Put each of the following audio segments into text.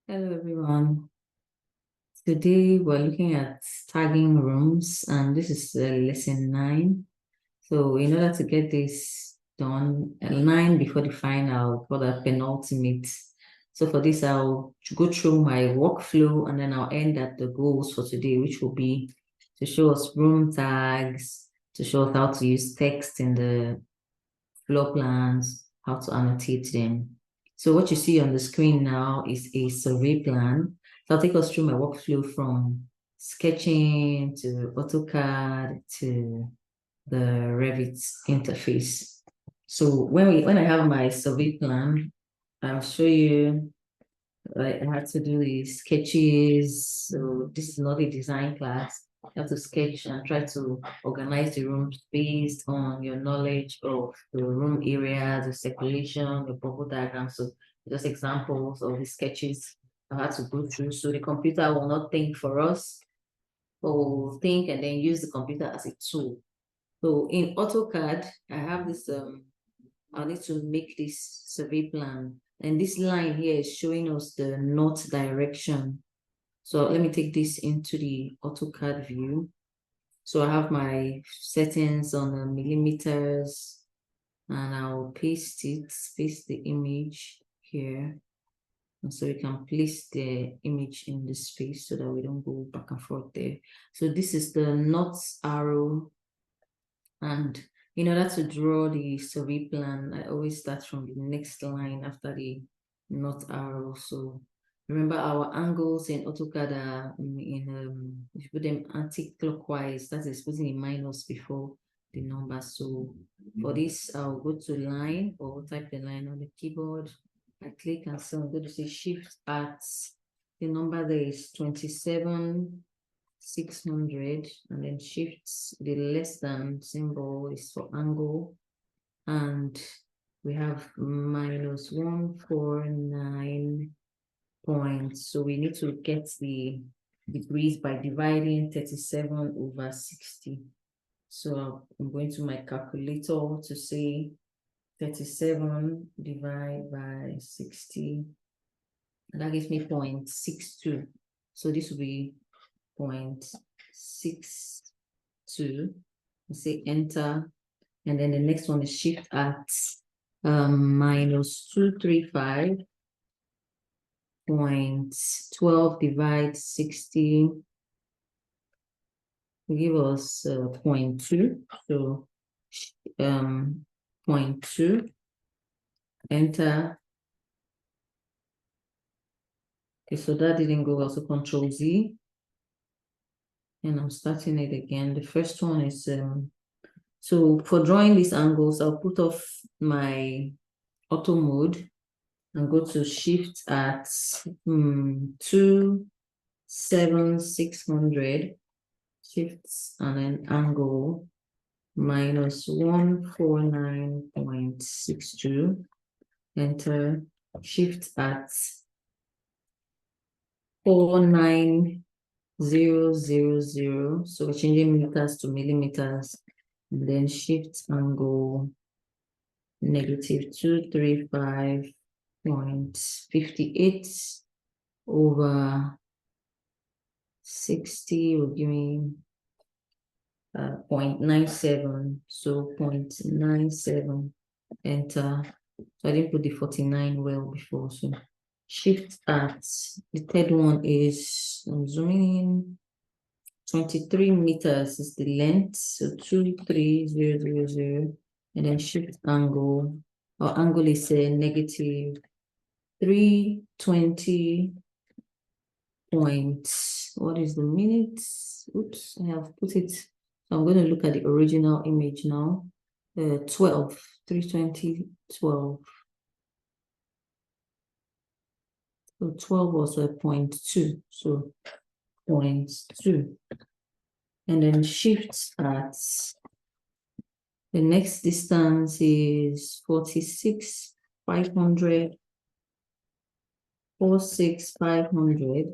Hello everyone. Today we're looking at tagging rooms and this is lesson 9. So in order to get this done, 9 before the final for the penultimate. So for this, I'll go through my workflow and then I'll end at the goals for today, which will be to show us room tags, to show us how to use text in the floor plans, how to annotate them. So what you see on the screen now is a survey plan. So I'll take us through my workflow from sketching to AutoCAD to the Revit interface. So when I have my survey plan, I'll show you I had to do the sketches. So this is not a design class. You have to sketch and try to organize the rooms based on your knowledge of the room area, the circulation, the bubble diagram. So just examples of the sketches I had to go through. So the computer will not think for us, but will think and then use the computer as a tool. So in AutoCAD, I have this I need to make this survey plan. And this line here is showing us the north direction. So let me take this into the AutoCAD view. So I have my settings on the millimeters and I'll paste the image here. And so we can place the image in the space so that we don't go back and forth there. So this is the north arrow. And in order to draw the survey plan, I always start from the next line after the north arrow. So remember our angles in AutoCAD are if you put them anti-clockwise, that is putting a minus before the number. So for this, I'll go to line or type the line on the keyboard. I click and so I'm going to say shift at the number there is 27,600 and then shift the less than symbol is for angle and we have minus 149 points. So we need to get the degrees by dividing 37 over 60. So I'm going to my calculator to say 37 divided by 60. And that gives me 0.62. So this will be 0.62. Say enter. And then the next one is shift at minus 235.12 divide 60 will give us 0.2. So 0.2, enter. Okay, so that didn't go well, so Control Z. And I'm starting it again. The first one is, so for drawing these angles, I'll put off my auto mode and go to shift at 2,7,600, shifts and then angle minus 149.62, enter, shift at 49000. So we're changing meters to millimeters, and then shift angle negative 235.58 over 60 will give me 0.97. So 0.97, enter. So I didn't put the 49 well before. So shift at the third one is, I'm zooming in, 23 meters is the length. So 23000, and then shift angle. Our angle is a negative 320 point. What is the minutes? Oops, I have put it. So I'm going to look at the original image now. 12, 320, 12. So 12 was a 0.2. So 0.2. And then shift at the next distance is 46,500. 46,500.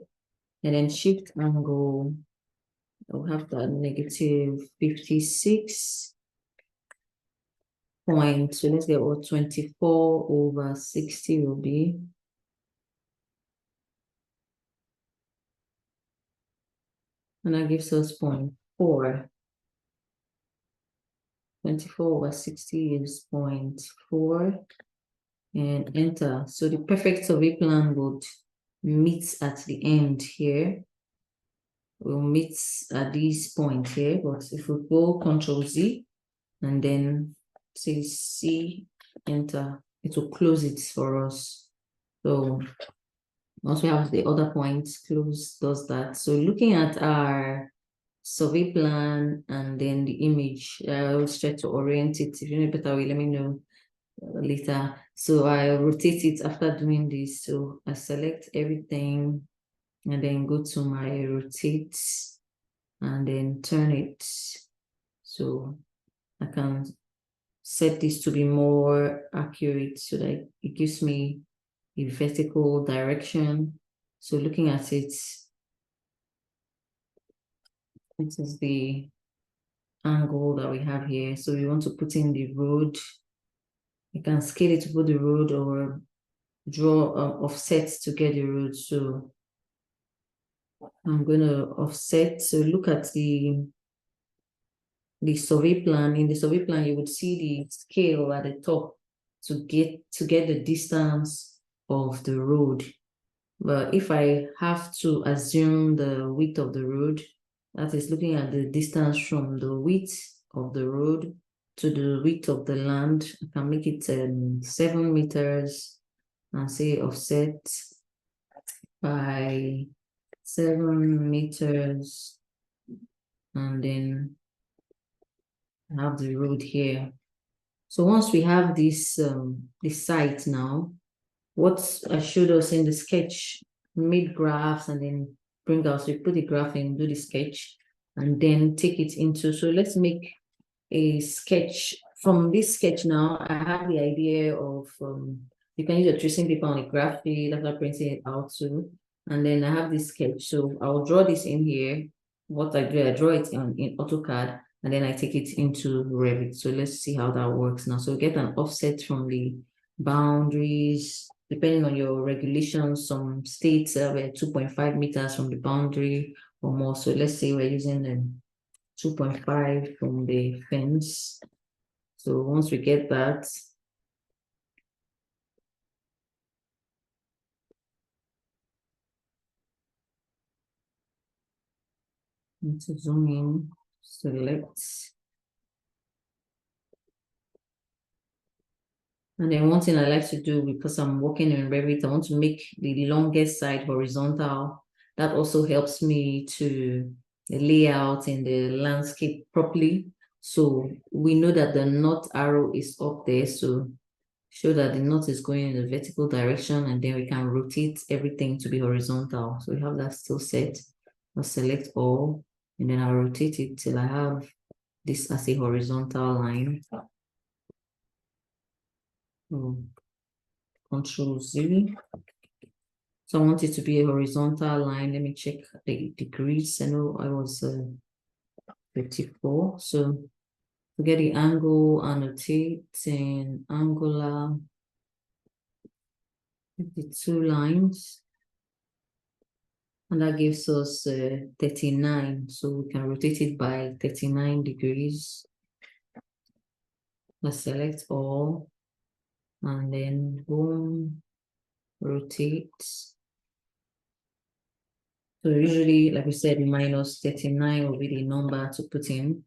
And then shift angle, I'll have that negative 56 point. So let's get what 24 over 60 will be. And that gives us 0.4. 24 over 60 is 0.4. And enter. So the perfect survey plan would meet at the end here. We'll meet at this point here, but if we go Control Z and then say C, enter, it will close it for us. So once we have the other points, close does that. So looking at our survey plan and then the image, I always try to orient it. If you know a better way, let me know later. So I rotate it after doing this. So I select everything and then go to my rotate and then turn it. So I can set this to be more accurate so that it gives me a vertical direction. So looking at it, this is the angle that we have here. So we want to put in the road. You can scale it to put the road or draw offsets to get the road. So I'm going to offset. So look at the survey plan. In the survey plan, you would see the scale at the top to get the distance of the road. But if I have to assume the width of the road, that is looking at the distance from the width of the road to the width of the land, I can make it 7 meters and say offset by 7 meters, and then have the road here. So once we have this site now, what I showed us in the sketch, made graphs and then bring out, so you put the graph in, do the sketch, and then take it into, so let's make a sketch. From this sketch now, I have the idea of, you can use your tracing paper on a graph sheet after printing it out too. And then I have this sketch. So I'll draw this in here. What I do, I draw it in AutoCAD and then I take it into Revit. So let's see how that works now. So get an offset from the boundaries, depending on your regulations. Some states are 2.5 meters from the boundary or more. So let's say we're using 2.5 from the fence. So once we get that, need to zoom in, select. And then one thing I like to do, because I'm working in Revit, I want to make the longest side horizontal. That also helps me to lay out in the landscape properly. So we know that the north arrow is up there. So show that the north is going in the vertical direction, and then we can rotate everything to be horizontal. So we have that still set. I'll select all, and then I'll rotate it till I have this as a horizontal line. Control Z. So I want it to be a horizontal line. Let me check the degrees. I know I was 54. So to get the angle, annotate in angular 52 lines. And that gives us 39. So we can rotate it by 39 degrees. Let's select all. And then boom, rotate. So usually, like we said, minus 39 will be the number to put in.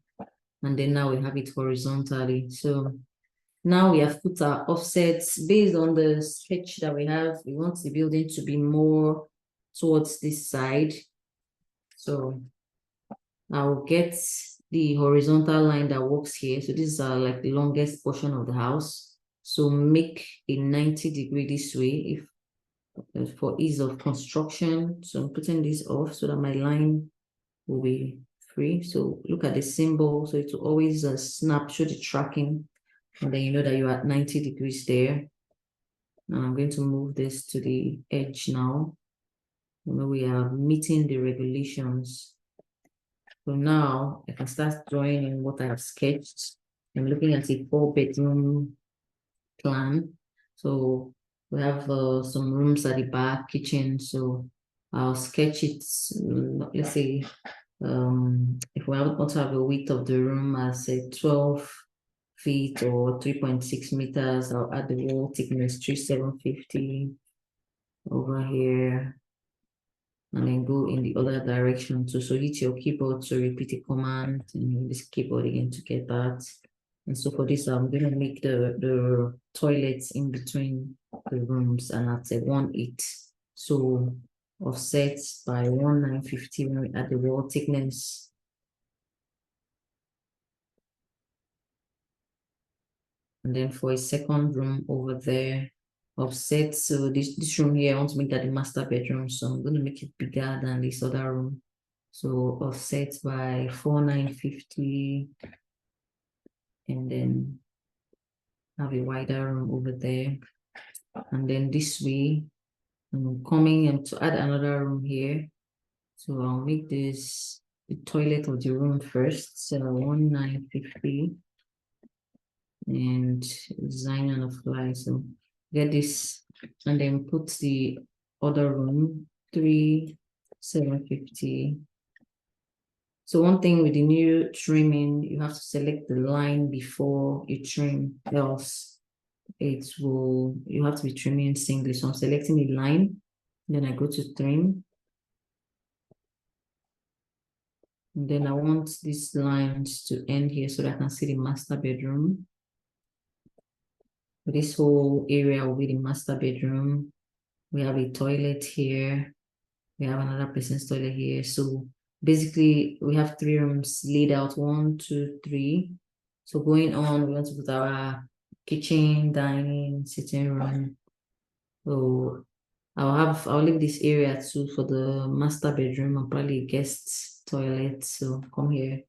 And then now we have it horizontally. So now we have put our offsets based on the sketch that we have. We want the building to be more towards this side. So I'll get the horizontal line that works here. So this is like the longest portion of the house. So make a 90-degree this way if for ease of construction. So I'm putting this off so that my line will be free. So look at the symbol. So it will always snap, show the tracking. And then you know that you're at 90 degrees there. Now I'm going to move this to the edge now. We are meeting the regulations. So now I can start drawing in what I have sketched. I'm looking at a 4-bedroom plan. So we have some rooms at the back, kitchen. So I'll sketch it, let's say If we want to have a width of the room as say 12 feet or 3.6 meters, I'll add the wall thickness 3750 over here, and then go in the other direction too. So hit your keyboard to repeat a command, and hit this keyboard again to get that. And so for this, I'm going to make the toilets in between the rooms, and I'll say 1/8. So offset by 1950 when we add the wall thickness. And then for a second room over there, offset. So this room here, I want to make that the master bedroom. So I'm going to make it bigger than this other room. So offset by 4950, and then have a wider room over there. And then this way, I'm coming to add another room here. So I'll make this the toilet of the room first. So 1950 and design on the fly. So get this and then put the other room 3750. So one thing with the new trimming, you have to select the line before you trim, else you have to be trimming singly. So I'm selecting the line, then I go to trim. And then I want these lines to end here so that I can see the master bedroom. This whole area will be the master bedroom. We have a toilet here. We have another person's toilet here. So basically, we have 3 rooms laid out, 1, 2, 3. So going on, we want to put our kitchen, dining, sitting room. So I'll leave this area too for the master bedroom and probably guest toilet. So come here.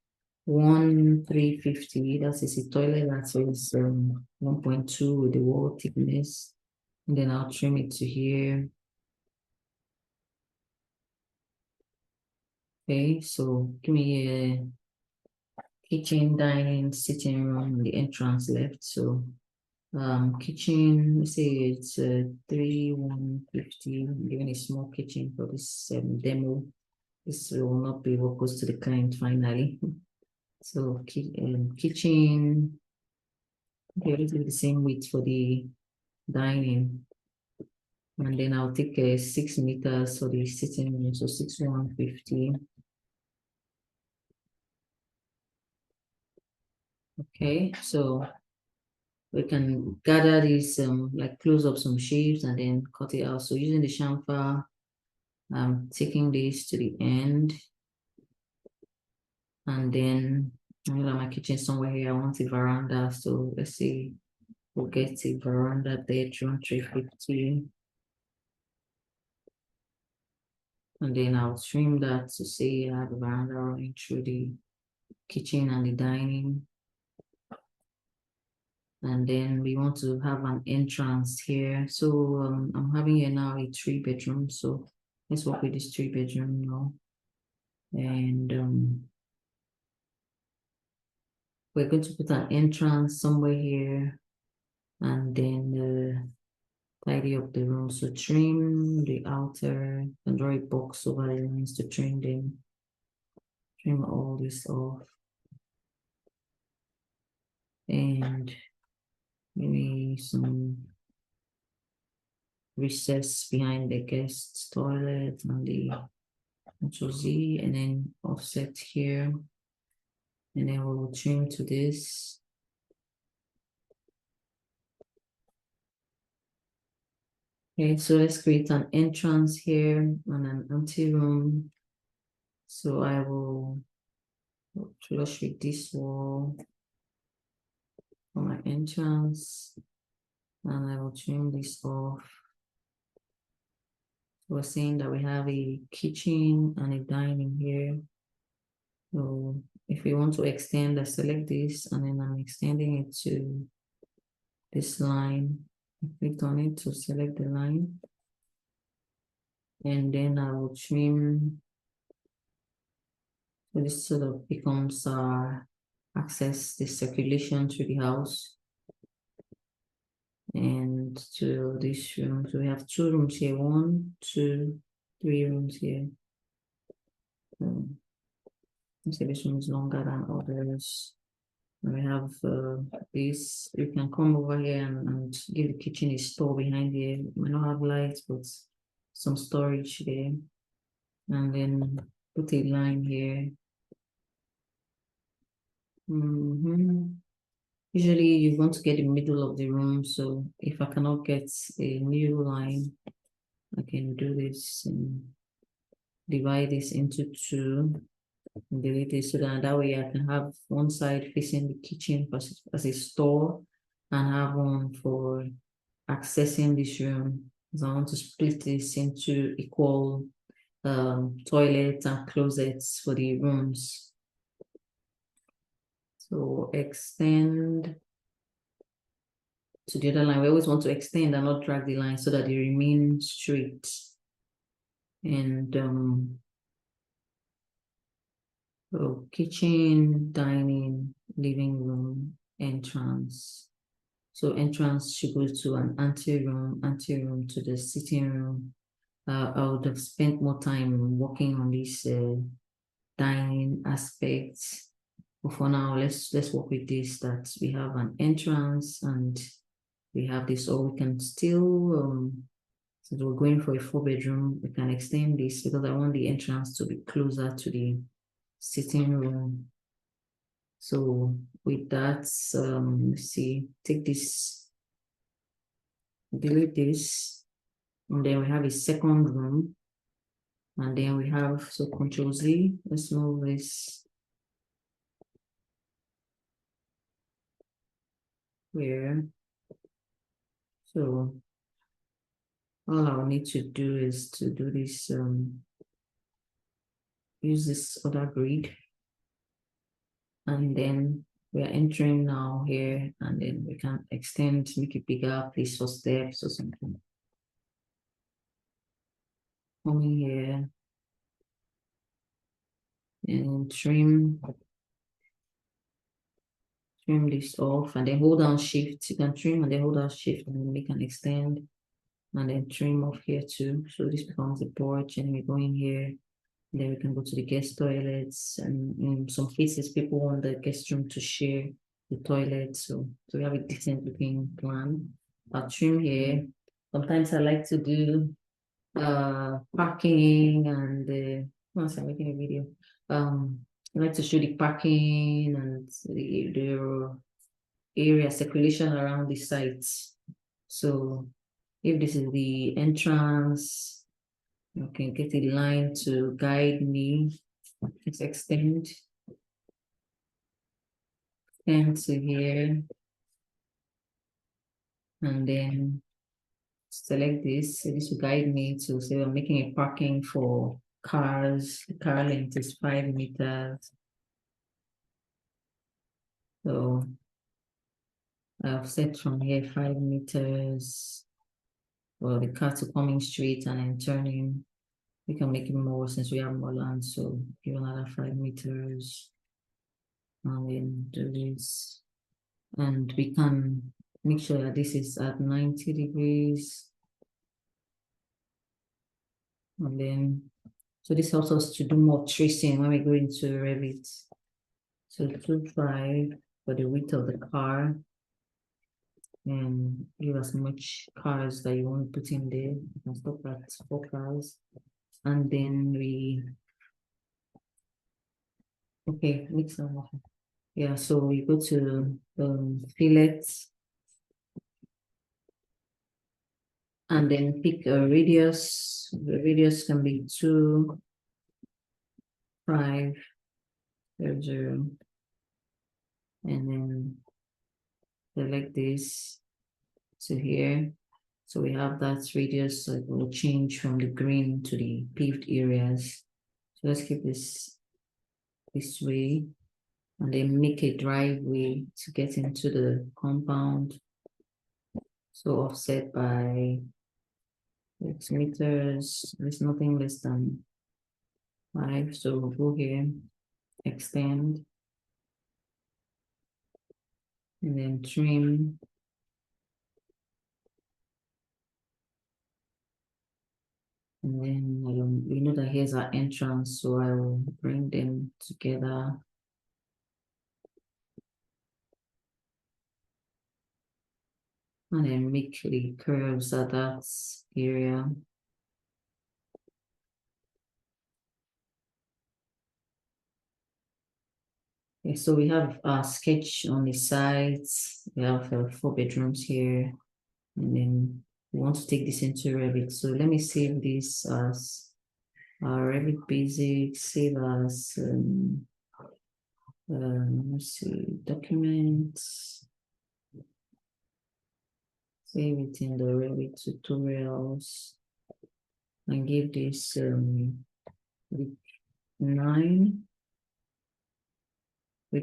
1350. That is a toilet that is 1.2 with the wall thickness. And then I'll trim it to here. Okay, so give me a kitchen, dining, sitting room, the entrance left. So kitchen, let's say it's 3150. I'm giving a small kitchen for this demo. This will not be what goes to the client finally. So kitchen, okay, let's do the same width for the dining. And then I'll take 6 meters for the sitting room, so 6150. Okay, so we can gather these, like close up some shapes and then cut it out. So using the chamfer, I'm taking this to the end. And then I'm gonna have my kitchen somewhere here. I want a veranda. So let's see, we'll get a veranda bedroom 350. And then I'll trim that to say I have a veranda running through the kitchen and the dining. And then we want to have an entrance here. So I'm having here now a 3-bedroom. So let's work with this 3-bedroom now. And we're going to put an entrance somewhere here, and then tidy up the room. So trim the outer and draw a box over the lines to trim them. Trim all this off. And maybe some recess behind the guest toilet and the Control Z, and then offset here. And then we'll trim to this. Okay, so let's create an entrance here and an empty room. So I will flush with this wall for my entrance, and I will trim this off. We're saying that we have a kitchen and a dining here. So if we want to extend, I select this, and then I'm extending it to this line. I click on it to select the line. And then I will trim. So this sort of becomes access the circulation to the house and to this room. So we have 2 rooms here, 1, 2, 3 rooms here. Let's say this one is longer than others. And we have this. You can come over here and give the kitchen a store behind here. It might not have lights, but some storage there. And then put a line here. Usually you want to get the middle of the room. So if I cannot get a new line, I can do this and divide this into two and delete it so that way I can have one side facing the kitchen as a store and have one for accessing this room. So I want to split this into equal toilets and closets for the rooms. So extend to the other line. We always want to extend and not drag the line so that they remain straight. And so kitchen, dining, living room, entrance. So entrance should go to an anteroom to the sitting room. I would have spent more time working on this dining aspects. But for now, let's work with this, that we have an entrance and we have this, or we can still, since we're going for a 4-bedroom, we can extend this because I want the entrance to be closer to the sitting room. So with that, let's see, take this, delete this, and then we have a second room. And then we have, so Control Z, let's move this here. So all I'll need to do is to do this, use this other grid. And then we are entering now here, and then we can extend, make it bigger, place for steps or something. Coming here and trim this off, and then hold down shift. You can trim and then hold down shift, and then we can extend and then trim off here too. So this becomes the porch, and we go in here. Then we can go to the guest toilets, and in some cases, people want the guest room to share the toilet. So we have a decent looking plan. I'll trim here. Sometimes I like to do parking and once I'm making a video. I like to show the parking and the area circulation around the site. So if this is the entrance, you can get a line to guide me. Let's extend to here. And then select this. So this will guide me to say I'm making a parking for cars. The car length is 5 meters. So I've set from here 5 meters for the car to coming straight and then turning. We can make it more since we have more land. So give another 5 meters. And then do this. And we can make sure that this is at 90 degrees. And then, so this helps us to do more tracing when we go into Revit. So 2.5 for the width of the car, and give as much cars that you want to put in there. You can stop at 4 cars. And then okay, mix them up. Yeah, so we go to fillets and then pick a radius. The radius can be 2, 5, 0, and then select this to here. So we have that radius, so it will change from the green to the paved areas. So let's keep this way, and then make a driveway to get into the compound. So offset by 6 meters, there's nothing less than 5. So we'll go here, extend, and then trim. And then And we know that here's our entrance, so I will bring them together. And then make the curves at that area. Okay, so we have our sketch on the sides. We have 4 bedrooms here. And then we want to take this into Revit. So let me save this as Revit Basics, save as, let's see, documents. Save it in the Revit tutorials. And give this with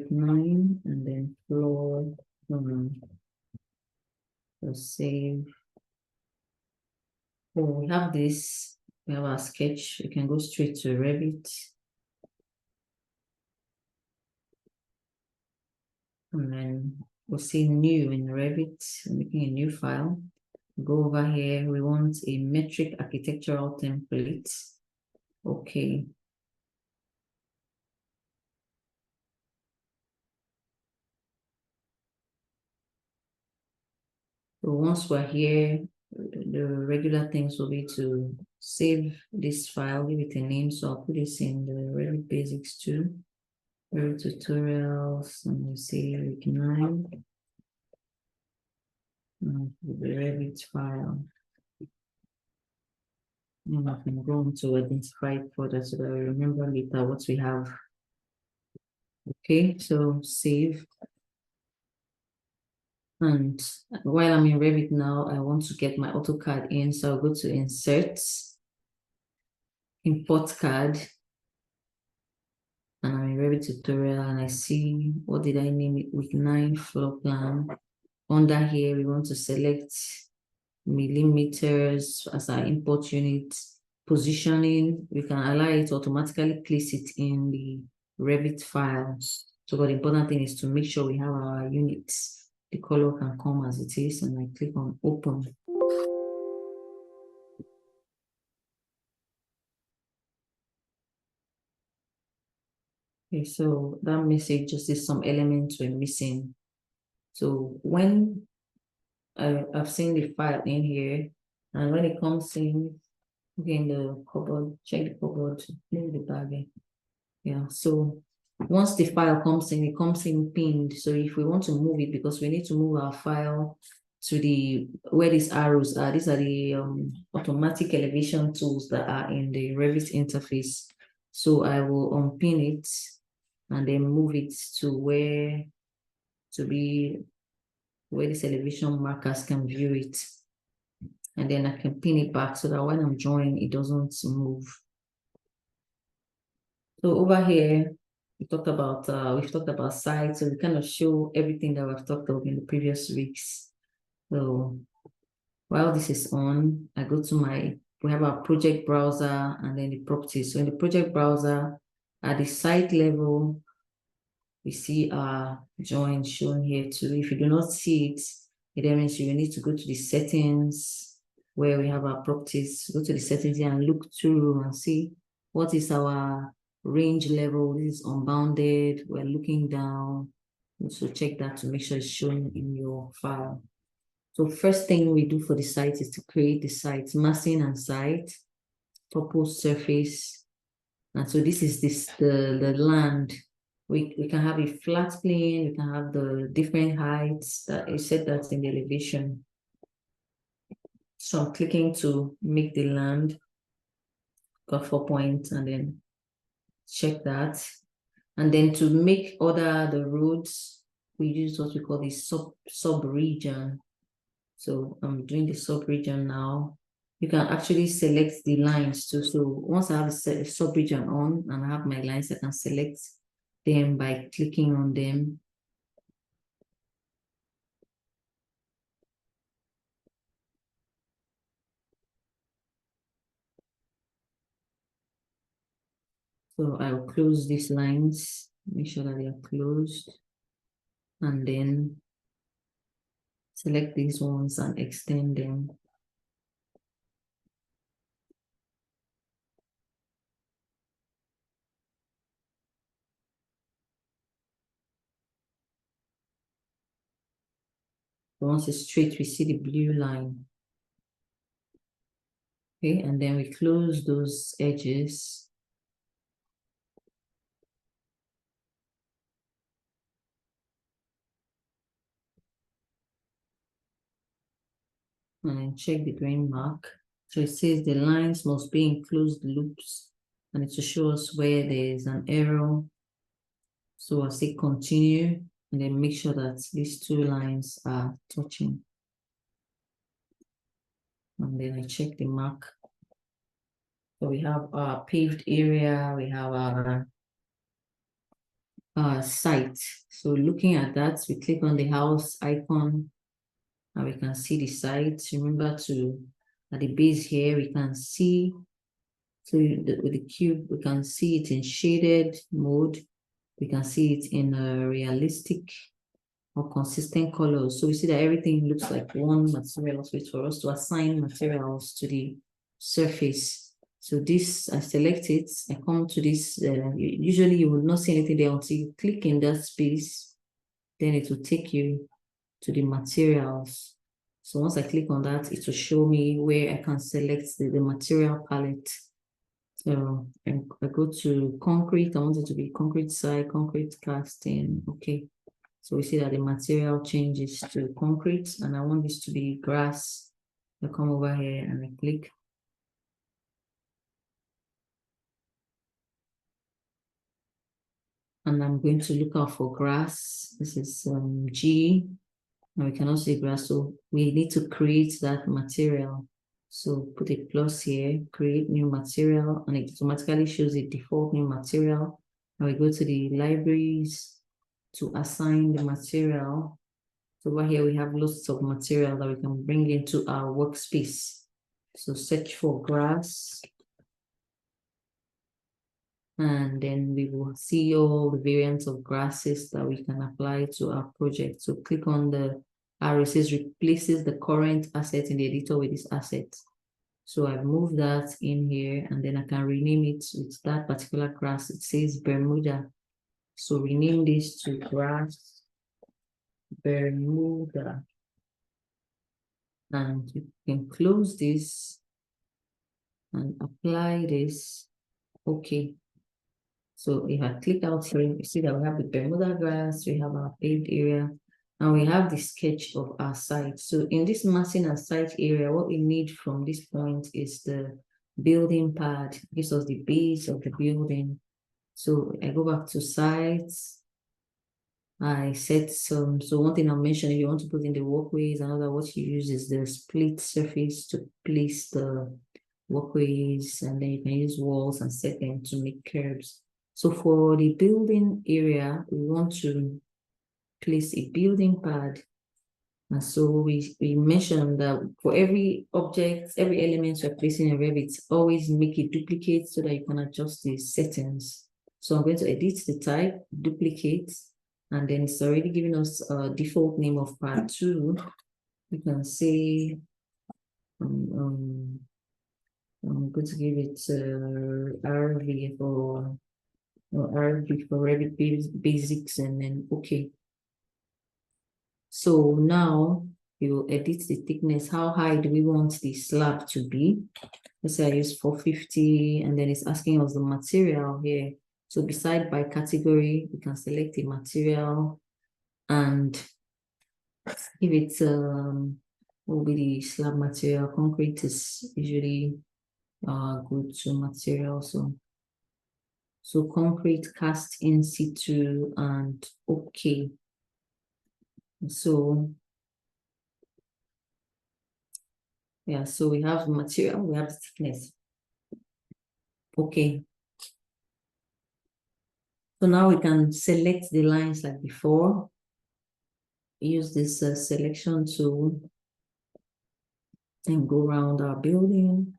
9, and then floor. So save. So we have this. We have our sketch. We can go straight to Revit. And then we'll see new in Revit, making a new file. Go over here. We want a metric architectural template. Okay. So once we're here, the regular things will be to save this file, give it a name. So I'll put this in the Revit Basics 2, Revit tutorials, and we'll say week 9. The Revit file. And I can go into identify folder so that I remember later what we have. Okay, so save. And while I'm in Revit now, I want to get my AutoCAD in. So I'll go to Insert, Import CAD. And I'm in Revit tutorial and I see, what did I name it? Week 9 floor plan. Under here, we want to select millimeters as our import unit. Positioning, we can allow it to automatically place it in the Revit file. So the important thing is to make sure we have our units. The color can come as it is, and I click on open. Okay, so that message just is some elements were missing. So when I've seen the file in here, and when it comes in, okay, in the cupboard, check the cupboard, leave the bag. Yeah, so once the file comes in, it comes in pinned. So if we want to move it, because we need to move our file to the where these arrows are, these are the automatic elevation tools that are in the Revit interface. So I will unpin it and then move it to where these elevation markers can view it. And then I can pin it back so that when I'm drawing, it doesn't move. So over here, we've talked about sites, so we kind of show everything that we've talked about in the previous weeks. So while this is on, I go to we have our project browser and then the properties. So in the project browser, at the site level, we see our join shown here too. If you do not see it, it means you need to go to the settings where we have our properties. Go to the settings here and look through and see what is our range level. This is unbounded. We're looking down. So check that to make sure it's shown in your file. So first thing we do for the site is to create the site, massing and site, purpose surface. And so this is the land. We can have a flat plane, we can have the different heights that is set that's in the elevation. So I'm clicking to make the land, got 4 points, and then check that. And then to make the roads, we use what we call the sub-region. So I'm doing the sub-region now. You can actually select the lines too. So once I have a sub-region on and I have my lines, I can select them by clicking on them. So I'll close these lines, make sure that they are closed, and then select these ones and extend them. So once it's straight, we see the blue line. Okay, and then we close those edges. And then check the green mark. So it says the lines must be in closed loops, and it will show us where there is an error. So I'll say continue, and then make sure that these two lines are touching. And then I check the mark. So we have our paved area, we have our site. So looking at that, we click on the house icon, and we can see the site. Remember to, at the base here, we can see, so with the cube, we can see it in shaded mode. We can see it in a realistic or consistent colors. So we see that everything looks like one material. So it's for us to assign materials to the surface. So this, I select it, I come to this, usually you will not see anything there until you click in that space, then it will take you to the materials. So once I click on that, it will show me where I can select the material palette. So I go to concrete, I want it to be concrete side, concrete casting, okay. So we see that the material changes to concrete, and I want this to be grass. I come over here and I click. And I'm going to look out for grass. This is G, and we can also see grass. So we need to create that material. So put a plus here, create new material, and it automatically shows the default new material. And we go to the libraries to assign the material. So over here, we have lots of material that we can bring into our workspace. So search for grass. And then we will see all the variants of grasses that we can apply to our project. So click on the arrow, it says replaces the current asset in the editor with this asset. So I've moved that in here, and then I can rename it with that particular grass. It says Bermuda. So rename this to grass Bermuda. And you can close this and apply this. Okay. So if I click out here, you see that we have the Bermuda grass, we have our paved area, and we have the sketch of our site. So in this massing and site area, what we need from this point is the building pad. It gives us the base of the building. So I go back to sites. I set some, so one thing I'll mention, if you want to put in the walkways, another what you use is the split surface to place the walkways, and then you can use walls and set them to make curves. So for the building area, we want to place a building pad. And so we mentioned that for every object, every element you're placing in Revit, always make a duplicate so that you can adjust the settings. So I'm going to edit the type, duplicate, and then it's already giving us a default name of part 2. We can say, I'm going to give it RV for Revit basics, and then okay. So now we will edit the thickness. How high do we want the slab to be? Let's say I use 450, and then it's asking us the material here. So beside by category, we can select a material and give it what will be the slab material. Concrete is usually good to material. So concrete cast in situ and okay. So yeah, so we have material, we have thickness. Okay. So now we can select the lines like before. Use this selection tool and go around our building.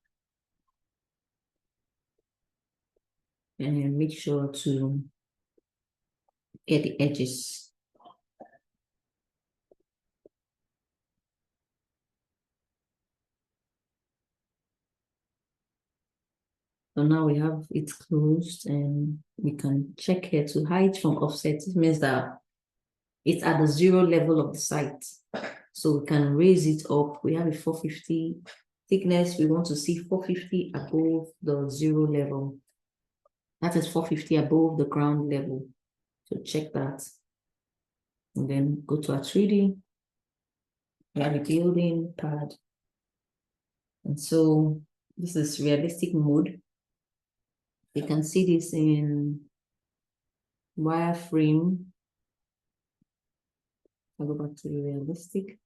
And make sure to get the edges. So now we have it closed, and we can check here to height from offset. It means that it's at the 0 level of the site. So we can raise it up. We have a 450 thickness. We want to see 450 above the zero level. That is 450 above the ground level. So check that. And then go to our 3D. We have a building pad. And so this is realistic mode. You can see this in wireframe. I'll go back to the realistic.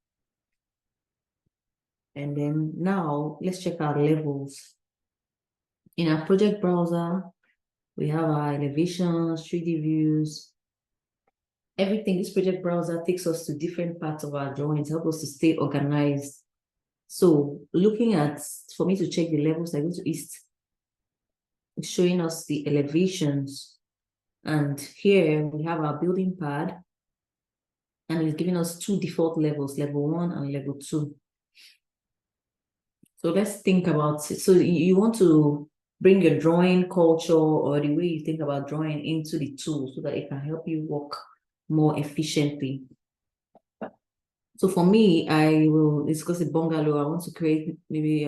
And then now let's check our levels. In our project browser, we have our elevations, 3D views, everything. This project browser takes us to different parts of our drawings, help us to stay organized. So looking at, for me to check the levels, I go to East. It's showing us the elevations. And here we have our building pad. And it's giving us two default levels, level 1 and level 2. So let's think about it. So you want to bring your drawing culture or the way you think about drawing into the tool so that it can help you work more efficiently. So for me, I will discuss a bungalow. I want to create maybe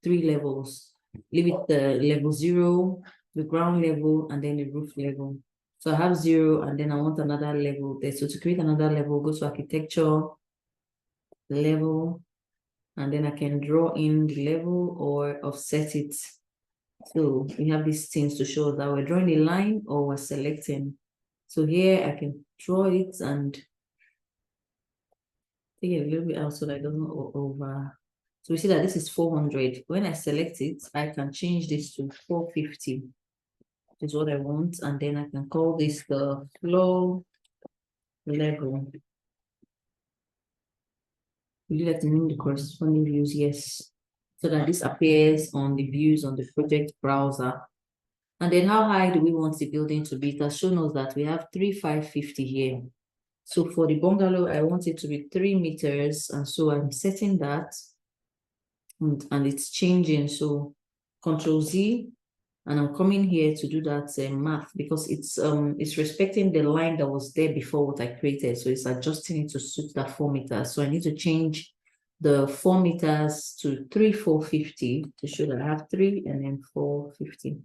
3 levels. Leave it the level 0, the ground level, and then the roof level. So I have 0, and then I want another level there. So to create another level, go to architecture, level, and then I can draw in the level or offset it. So we have these things to show that we're drawing a line or we're selecting. So here I can draw it and take it a little bit out so that it doesn't go over. So we see that this is 400. When I select it, I can change this to 450, which is what I want. And then I can call this the floor level. Would you like to name the corresponding views? Yes. So that this appears on the views on the project browser. And then how high do we want the building to be? It has shown us that we have 3,550 here. So for the bungalow, I want it to be 3 meters. And so I'm setting that and it's changing. So Control Z, and I'm coming here to do that math because it's respecting the line that was there before what I created. So it's adjusting it to suit that 4 meters. So I need to change the 4 meters to 3,450 to show that I have 3 and then 450.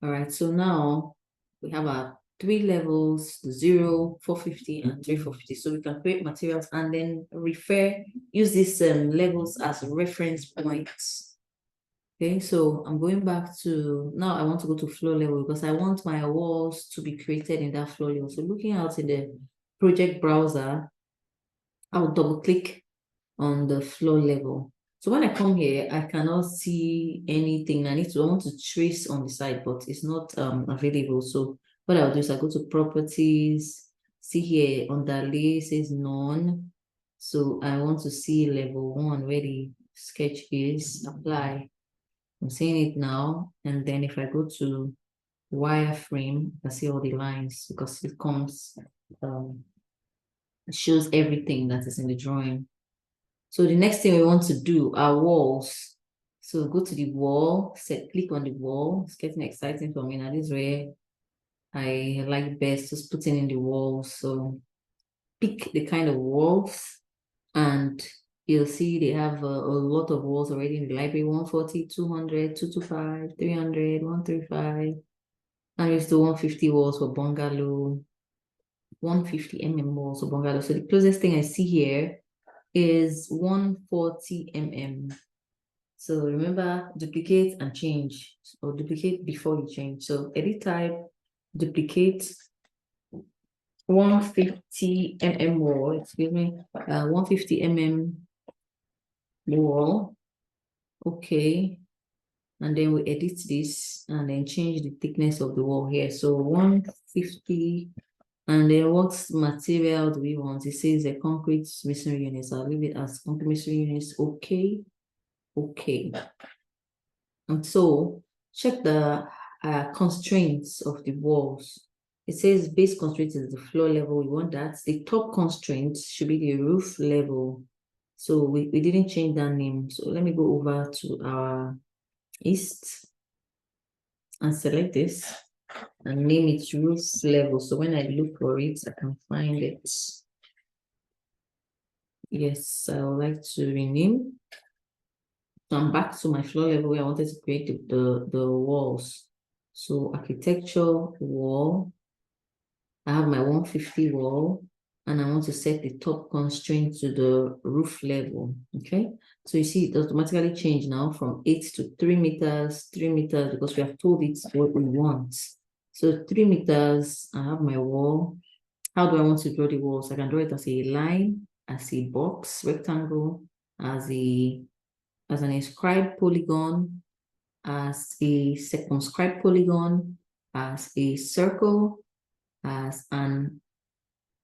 All right, so now we have our 3 levels, 0, 450, and 3,450. So we can create materials and then use these levels as reference points. Okay, so I'm going back to, now I want to go to floor level because I want my walls to be created in that floor level. So looking out in the project browser, I will double click on the floor level. So when I come here, I cannot see anything. I want to trace on the side, but it's not available. So what I'll do is I go to properties, see here underlay says none. So I want to see level 1 where the sketch is, apply. I'm seeing it now. And then if I go to wireframe, I see all the lines because it comes, it shows everything that is in the drawing. So the next thing we want to do are walls. So go to the wall, click on the wall. It's getting exciting for me now. This is where I like best, just putting in the walls. So pick the kind of walls and you'll see they have a lot of walls already in the library, 140, 200, 225, 300, 135. And it's the 150 walls for bungalow, 150 walls for bungalow. So the closest thing I see here is 140 So remember, duplicate and change, or duplicate before you change. So edit type, duplicate 150 wall, excuse me, 150 wall. Okay. And then we edit this and then change the thickness of the wall here. So 150. And then what material do we want? It says a concrete masonry units. I'll leave it as concrete masonry units. Okay. Okay. And so check the constraints of the walls. It says base constraint is the floor level. We want that. The top constraint should be the roof level. So we didn't change that name. So let me go over to our east and select this and name it roof level. So when I look for it, I can find it. Yes, I would like to rename. So I'm back to my floor level where I wanted to create the walls. So architecture wall, I have my 150 wall, and I want to set the top constraint to the roof level. Okay. So you see it automatically change now from 8 to 3 meters, 3 meters, because we have told it what we want. So 3 meters, I have my wall. How do I want to draw the walls? I can draw it as a line, as a box, rectangle, as an inscribed polygon, as a circumscribed polygon, as a circle, as an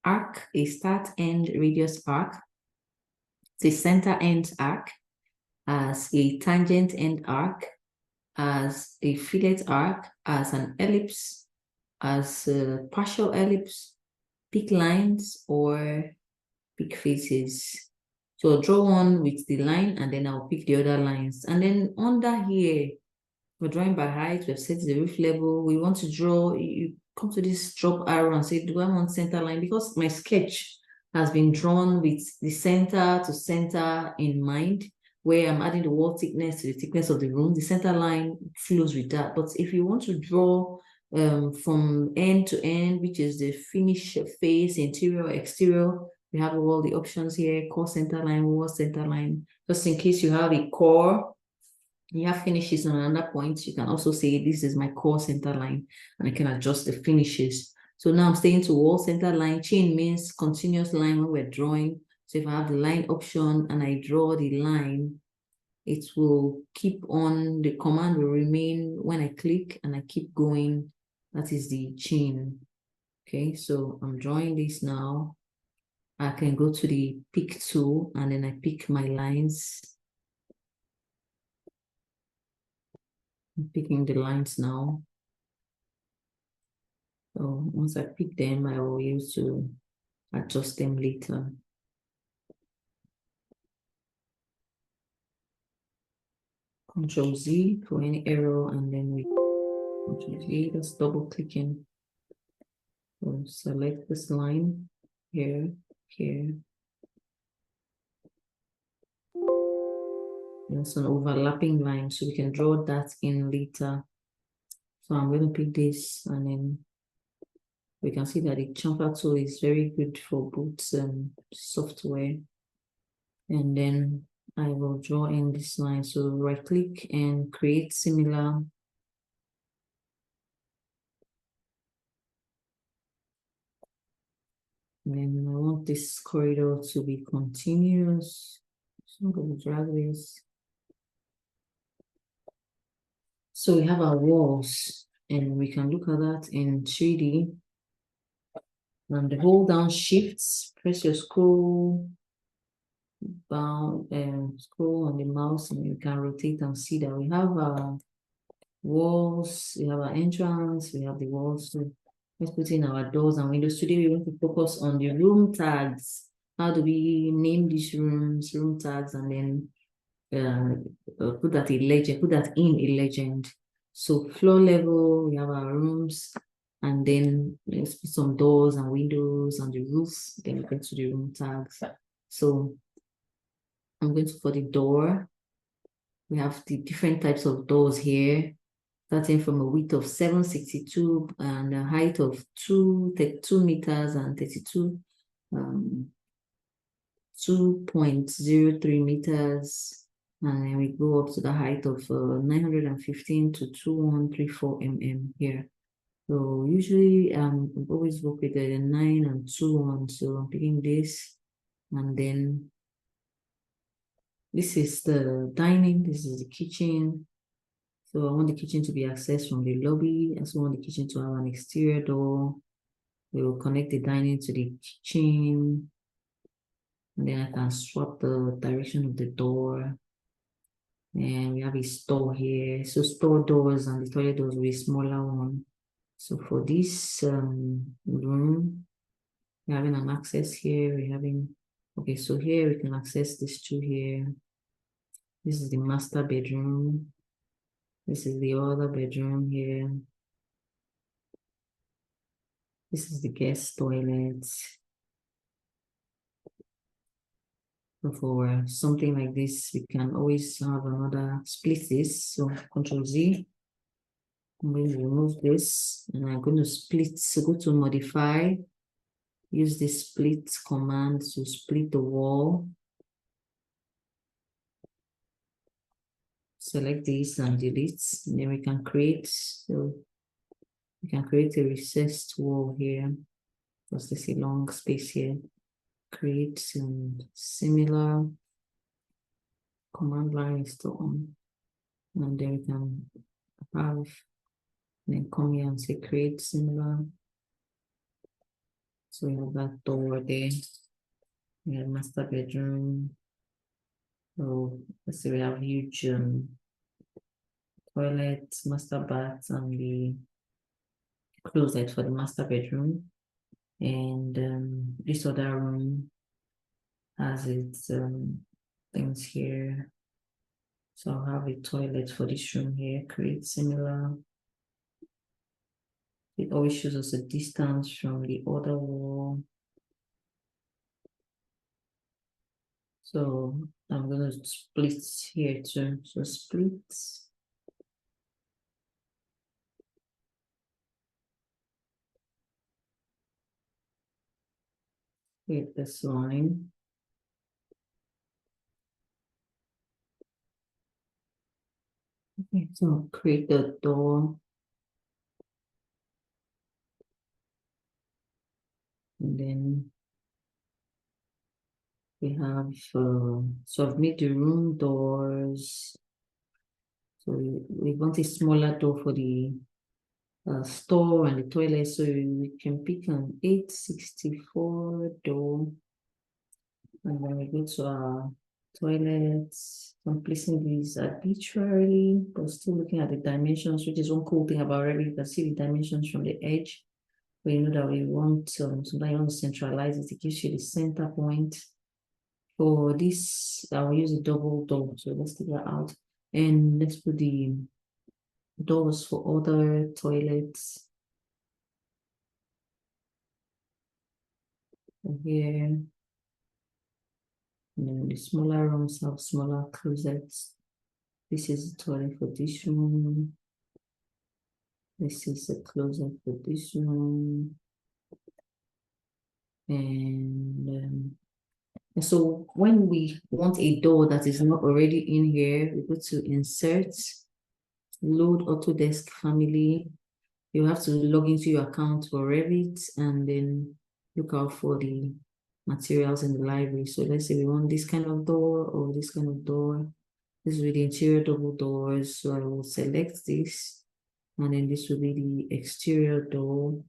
arc, a start end radius arc, the center end arc, as a tangent end arc, as a fillet arc, as an ellipse, as a partial ellipse, peak lines, or peak faces. So I'll draw one with the line, and then I'll pick the other lines. And then under here, we're drawing by height, we've set the roof level. We want to draw, you come to this drop arrow and say, do I want center line? Because my sketch has been drawn with the center to center in mind, where I'm adding the wall thickness to the thickness of the room. The center line flows with that. But if you want to draw from end to end, which is the finish face, interior, exterior, we have all the options here, core center line, wall center line. Just in case you have a core, you have finishes on another point, you can also say this is my core center line, and I can adjust the finishes. So now I'm staying to wall center line. Chain means continuous line when we're drawing. So if I have the line option and I draw the line, it will keep on, the command will remain when I click and I keep going. That is the chain. Okay, so I'm drawing this now. I can go to the pick tool and then I pick my lines. I'm picking the lines now. So once I pick them, I will use to adjust them later. Control Z for any error, and then we Control Z, just double clicking. So select this line here, here. There's an overlapping line, so we can draw that in later. So I'm going to pick this, and then we can see that the chamfer tool is very good for both software. And then I will draw in this line. So right click and create similar. And then I want this corridor to be continuous. So I'm going to drag this. So we have our walls, and we can look at that in 3D. And hold down shifts, press your scroll down and scroll on the mouse, and you can rotate and see that we have our walls, we have our entrance, we have the walls. So let's put in our doors and windows. Today we want to focus on the room tags. How do we name these rooms, room tags, and then put that in a legend. So floor level, we have our rooms, and then let's put some doors and windows on the roof. Then we get to the room tags. So I'm going to, for the door, we have the different types of doors here, starting from a width of 762 and a height of 32 meters and 2.03 meters. And then we go up to the height of 915 to 2134 mm here. So usually we always work with the 9 and 2 1. So I'm picking this, and then this is the dining, this is the kitchen. So I want the kitchen to be accessed from the lobby. I also want the kitchen to have an exterior door. We will connect the dining to the kitchen. And then I can swap the direction of the door. And we have a store here. So store doors and the toilet doors will be smaller one. So for this room, we're having an access here. We're having, okay, so here we can access this two here. This is the master bedroom. This is the other bedroom here. This is the guest toilet. So for something like this, we can always have another split this. So Control Z. I'm going to remove this and I'm going to split. So go to modify. Use the split command to split the wall. Select this and delete. And then we can create. So we can create a recessed wall here. Because there's a long space here. Create some similar command line is still on. And then we can have, then come here and say create similar. So we have that door there. We have master bedroom. So let's say we have huge toilet, master bath, and the closet for the master bedroom. And this other room has its things here. So I'll have a toilet for this room here, create similar. It always shows us a distance from the other wall. So I'm going to split here too. So split. Create this line. Okay, so create the door. And then we have, so I've made the room doors. So we want a smaller door for the store and the toilet. So we can pick an 864 door. And then we go to our toilets. I'm placing these arbitrarily, but still looking at the dimensions, which is one cool thing about Revit. You can see the dimensions from the edge. We know that we want, sometimes you want to centralize it. It gives you the center point. For this, I'll use a double door. So let's take that out. And let's put the doors for other toilets. Here. And then the smaller rooms have smaller closets. This is the toilet for this room. This is the closet for this room. And so when we want a door that is not already in here, we go to insert, load Autodesk family. You have to log into your account for Revit and then look out for the materials in the library. So let's say we want this kind of door or this kind of door. This will be the interior double doors. So I will select this, and then this will be the exterior door.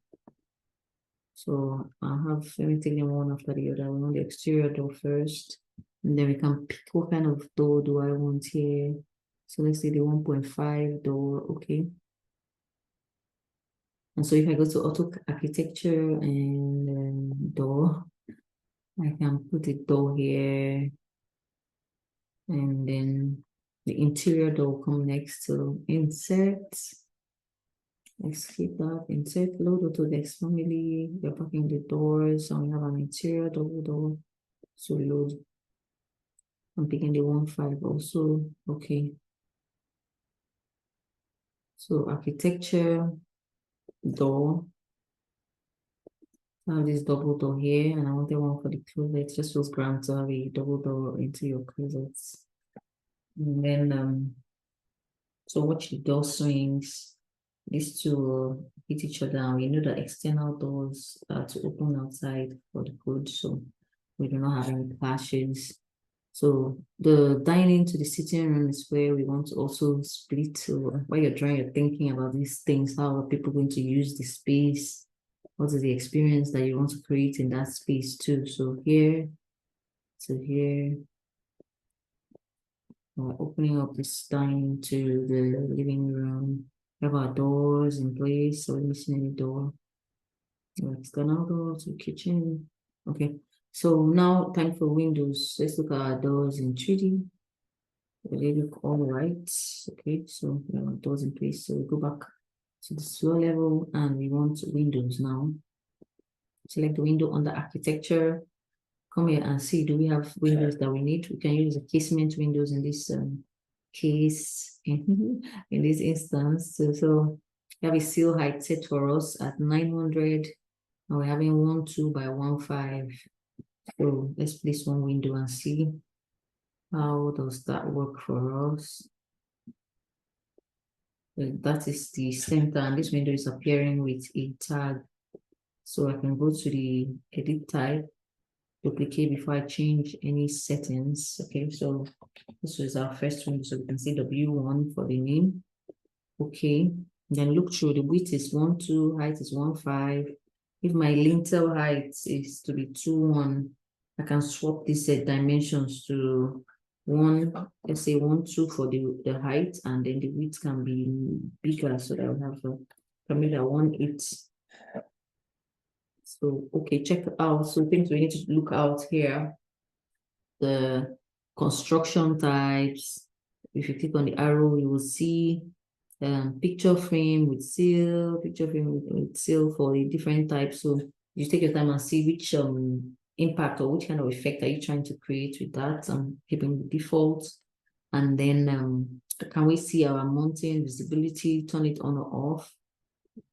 So I have, let me take them one after the other. We want the exterior door first, and then we can pick what kind of door do I want here. So let's say the 1.5 door, okay. And so if I go to auto architecture and door, I can put a door here, and then the interior door will come next. So insert, escape that, insert, load Autodesk family. We're packing the doors, and we have an interior double door. So load. I'm picking the 1.5 also. Okay. So architecture door. I have this double door here, and I wanted one for the closet. Just feels grand to have a double door into your closets. And then so watch the door swings. These two hit each other, and we know that external doors are to open outside for the code, so we do not have any clashes. So the dining to the sitting room is where we want to also split. So while you're drawing, you're thinking about these things. How are people going to use the space? What is the experience that you want to create in that space too? So here to here, we're opening up this dining to the living room. We have our doors in place, so we're missing any door. External door to kitchen. Okay, so now time for windows. Let's look at our doors in 3D. They look all right. Okay, so we have our doors in place. So we go back to the floor level and we want windows now. Select the window under architecture, come here and see, do we have windows that we need? We can use the casement windows in this case, in this instance. So we have a seal height set for us at 900, and we're having 12 by 15. So let's place one window and see how does that work for us. Well, that is the center, and this window is appearing with a tag. So I can go to the edit type, duplicate before I change any settings. Okay, so this is our first window, so we can see W1 for the name. Okay, then look through, the width is 12, height is 15. If my lintel height is to be 21, I can swap these dimensions to let's say 12 for the height, and then the width can be bigger, so that I have a probably 18. So okay, check out. So things we need to look out here: the construction types. If you click on the arrow, you will see picture frame with seal, picture frame with seal for the different types. So you take your time and see which impact or which kind of effect are you trying to create with that. Keeping the default. And then can we see our mounting visibility, turn it on or off?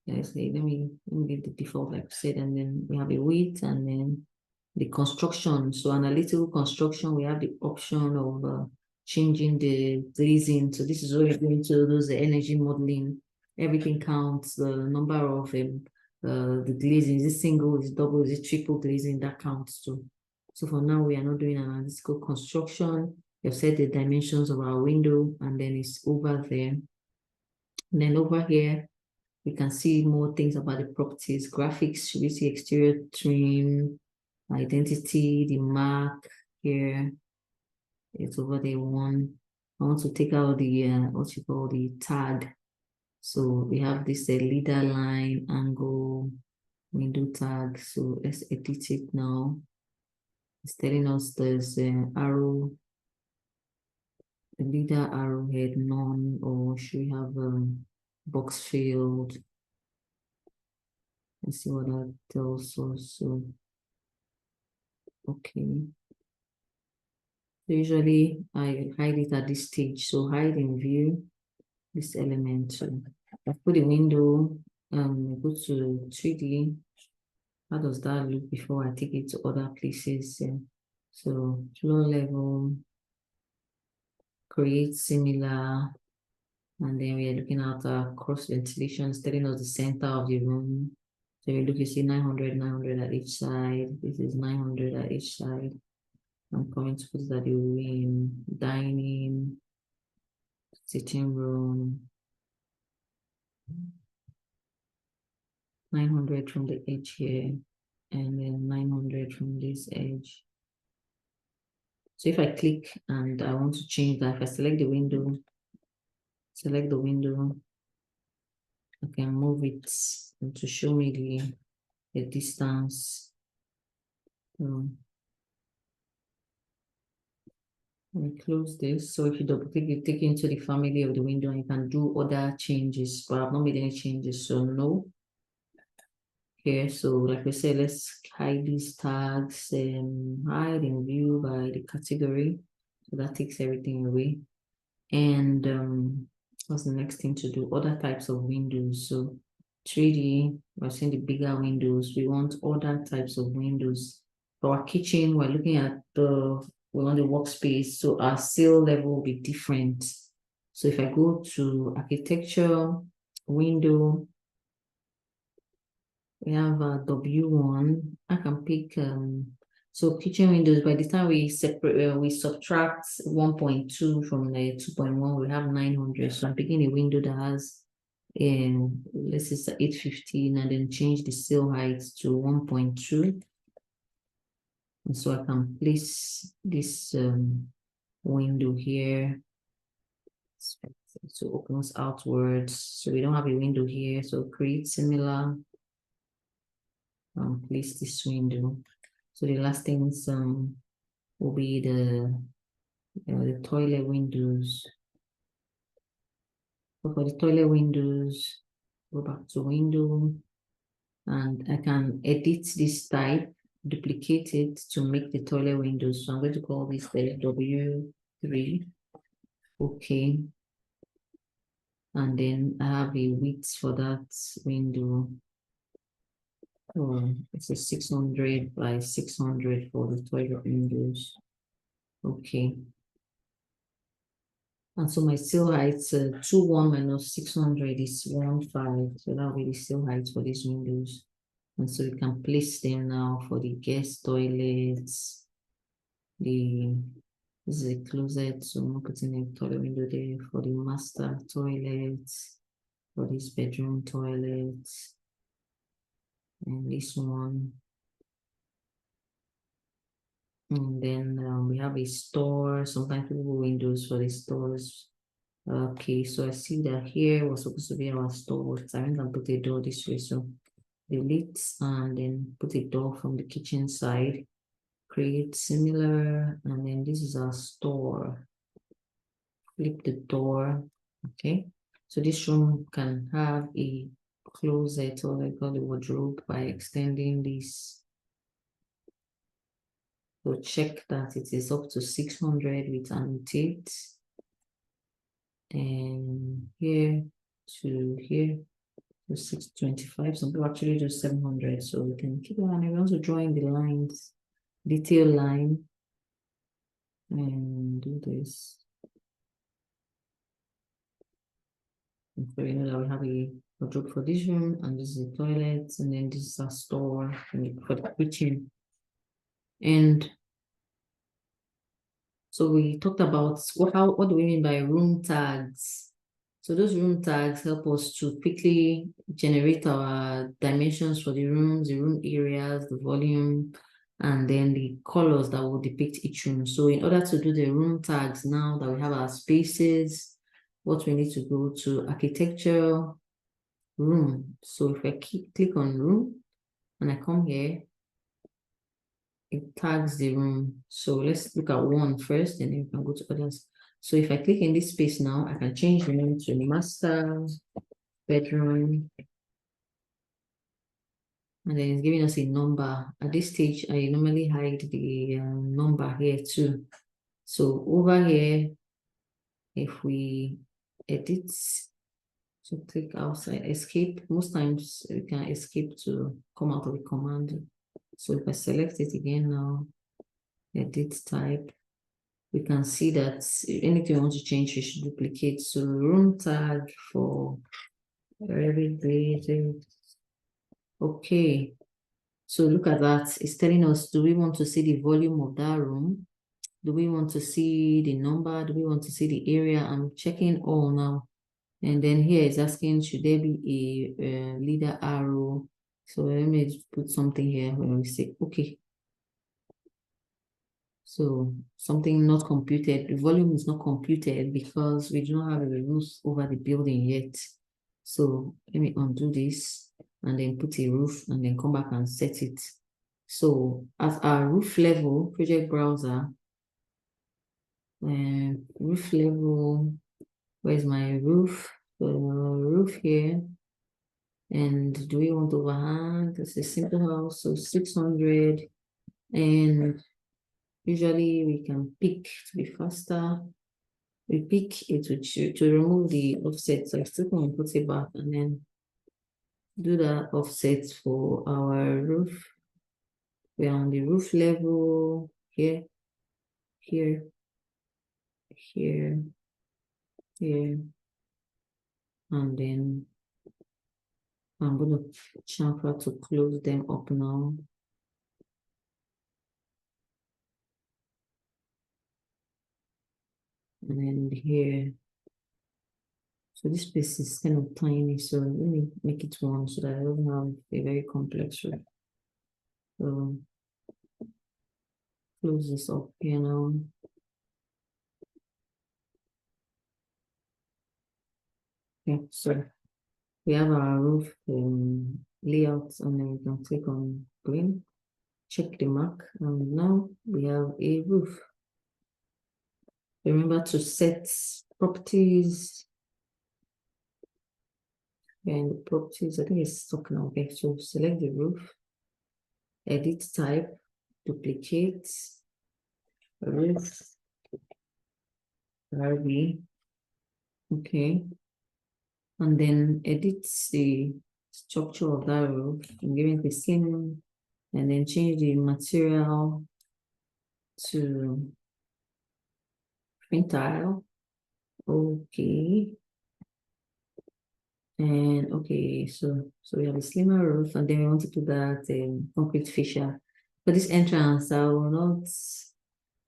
Yes, let me give the default like I said, and then we have a width, and then the construction. So analytical construction, we have the option of changing the glazing. So this is where we're going to those energy modeling. Everything counts, the number of the glazing. Is it single, is it double, is it triple glazing? That counts too. So for now, we are not doing analytical construction. We've set the dimensions of our window, and then it's over there. And then over here, we can see more things about the properties, graphics. We see exterior trim, identity, the mark here. It's over there one. I want to take out the what you call the tag. So we have this leader line, angle, window tag. So let's edit it now. It's telling us there's an arrow, the leader arrowhead none, or should we have box field? Let's see what that tells us. So okay. So usually I hide it at this stage. So hide in view this element. So I put the window, go to 3D. How does that look before I take it to other places? So floor level, create similar, and then we are looking at cross ventilation, telling us the center of the room. So we look, you see 900, 900 at each side. This is 900 at each side. I'm coming to put that in dining, sitting room, 900 from the edge here, and then 900 from this edge. So if I click and I want to change that, if I select the window, I can move it to show me the distance. Let me close this. So if you double click, you take into the family of the window, and you can do other changes, but I've not made any changes, so no. Here, so like we said, let's hide these tags and hide in view by the category. So that takes everything away. And what's the next thing to do? Other types of windows. So 3D, we're seeing the bigger windows. We want other types of windows. For our kitchen, we're looking at we want the workspace. So our seal level will be different. So if I go to architecture, window, we have a W1. I can pick so kitchen windows. By the time we separate, we subtract 1.2 from the 2.1, we have 900. So I'm picking a window that has let's say 815, and then change the seal height to 1.2. And so I can place this window here. So opens outwards. So we don't have a window here. So create similar. Place this window. So the last things will be the toilet windows. So for the toilet windows, go back to window, and I can edit this type. duplicate it to make the toilet windows. So I'm going to call this the W3. Okay. And then I have a width for that window. Oh, it's a 600 by 600 for the toilet windows. Okay. And so my sill height, 21 minus 600 is 15. So that will be the sill height for these windows. And so we can place them now for the guest toilets. This is a closet, so I'm not putting a toilet window there. For the master toilet, for this bedroom toilet, and this one. And then we have a store. Sometimes people do windows for the stores. Okay, so I see that here was supposed to be our store. So I'm going to put a door this way. So delete and then put a door from the kitchen side. Create similar, and then this is our store. Flip the door. Okay, so this room can have a closet, or like call it wardrobe, by extending this. So check that it is up to 600 with annotate. And here to here to 625. Some people actually do 700, so we can keep it on. We're also drawing the lines, detail line, and do this. And so you know that we have a wardrobe for this room, and this is the toilet, and then this is a store for the kitchen. And so we talked about what do we mean by room tags? So those room tags help us to quickly generate our dimensions for the rooms, the room areas, the volume, and then the colors that will depict each room. So in order to do the room tags, now that we have our spaces, what we need to go to architecture, room. So if I click on room and I come here, it tags the room. So let's look at one first, and then we can go to others. So if I click in this space now, I can change the name to master bedroom. And then it's giving us a number. At this stage, I normally hide the number here too. So over here, if we edit, so click outside, escape. Most times we can escape to come out of the command. So if I select it again now, edit type, we can see that anything we want to change, we should duplicate. So room tag for Revit. Okay. So look at that. It's telling us, do we want to see the volume of that room? Do we want to see the number? Do we want to see the area? I'm checking all now. And then here it's asking, should there be a leader arrow? So let me put something here when we say, okay. So something not computed, the volume is not computed because we do not have a roof over the building yet. So let me undo this and then put a roof and then come back and set it. So at our roof level, project browser, roof level, where's my roof? Roof here. And do we want overhang? This is a simple house, so 600. And usually we can pick to be faster. We pick it to remove the offset. So I still can put it back and then do that offset for our roof. We're on the roof level here, here, here, here. And then I'm going to chamfer to close them up now. And then here. So this space is kind of tiny, so let me make it one so that I don't have a very complex roof. So close this up here now. Okay, so we have our roof layout, and then we can click on green, check the mark, and now we have a roof. Remember to set properties. And the properties, I think it's stuck now. Okay, so select the roof. edit type, duplicate, roof, RV, okay. And then edit the structure of that roof and give it the same, and then change the material to print tile. Okay. And okay, so we have a slimmer roof, and then we want to do that concrete fascia. For this entrance, I will not.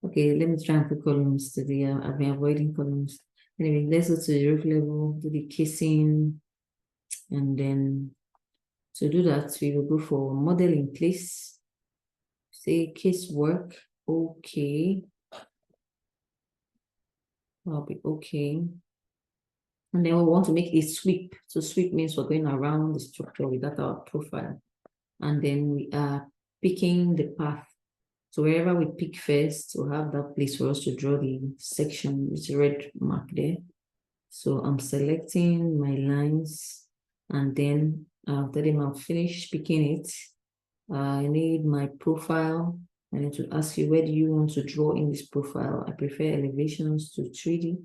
Okay, let me try and put columns today. I've been avoiding columns. Anyway, let's go to the roof level, do the casing, and then to do that, we will go for model in place. Say case work. Okay. I'll be okay. And then we want to make a sweep. So sweep means we're going around the structure without our profile. And then we are picking the path. So wherever we pick first, we'll have that place for us to draw the section with the red mark there. So I'm selecting my lines, and then after them I'll finish picking it. I need my profile. I need to ask you, where do you want to draw in this profile? I prefer elevations to 3D.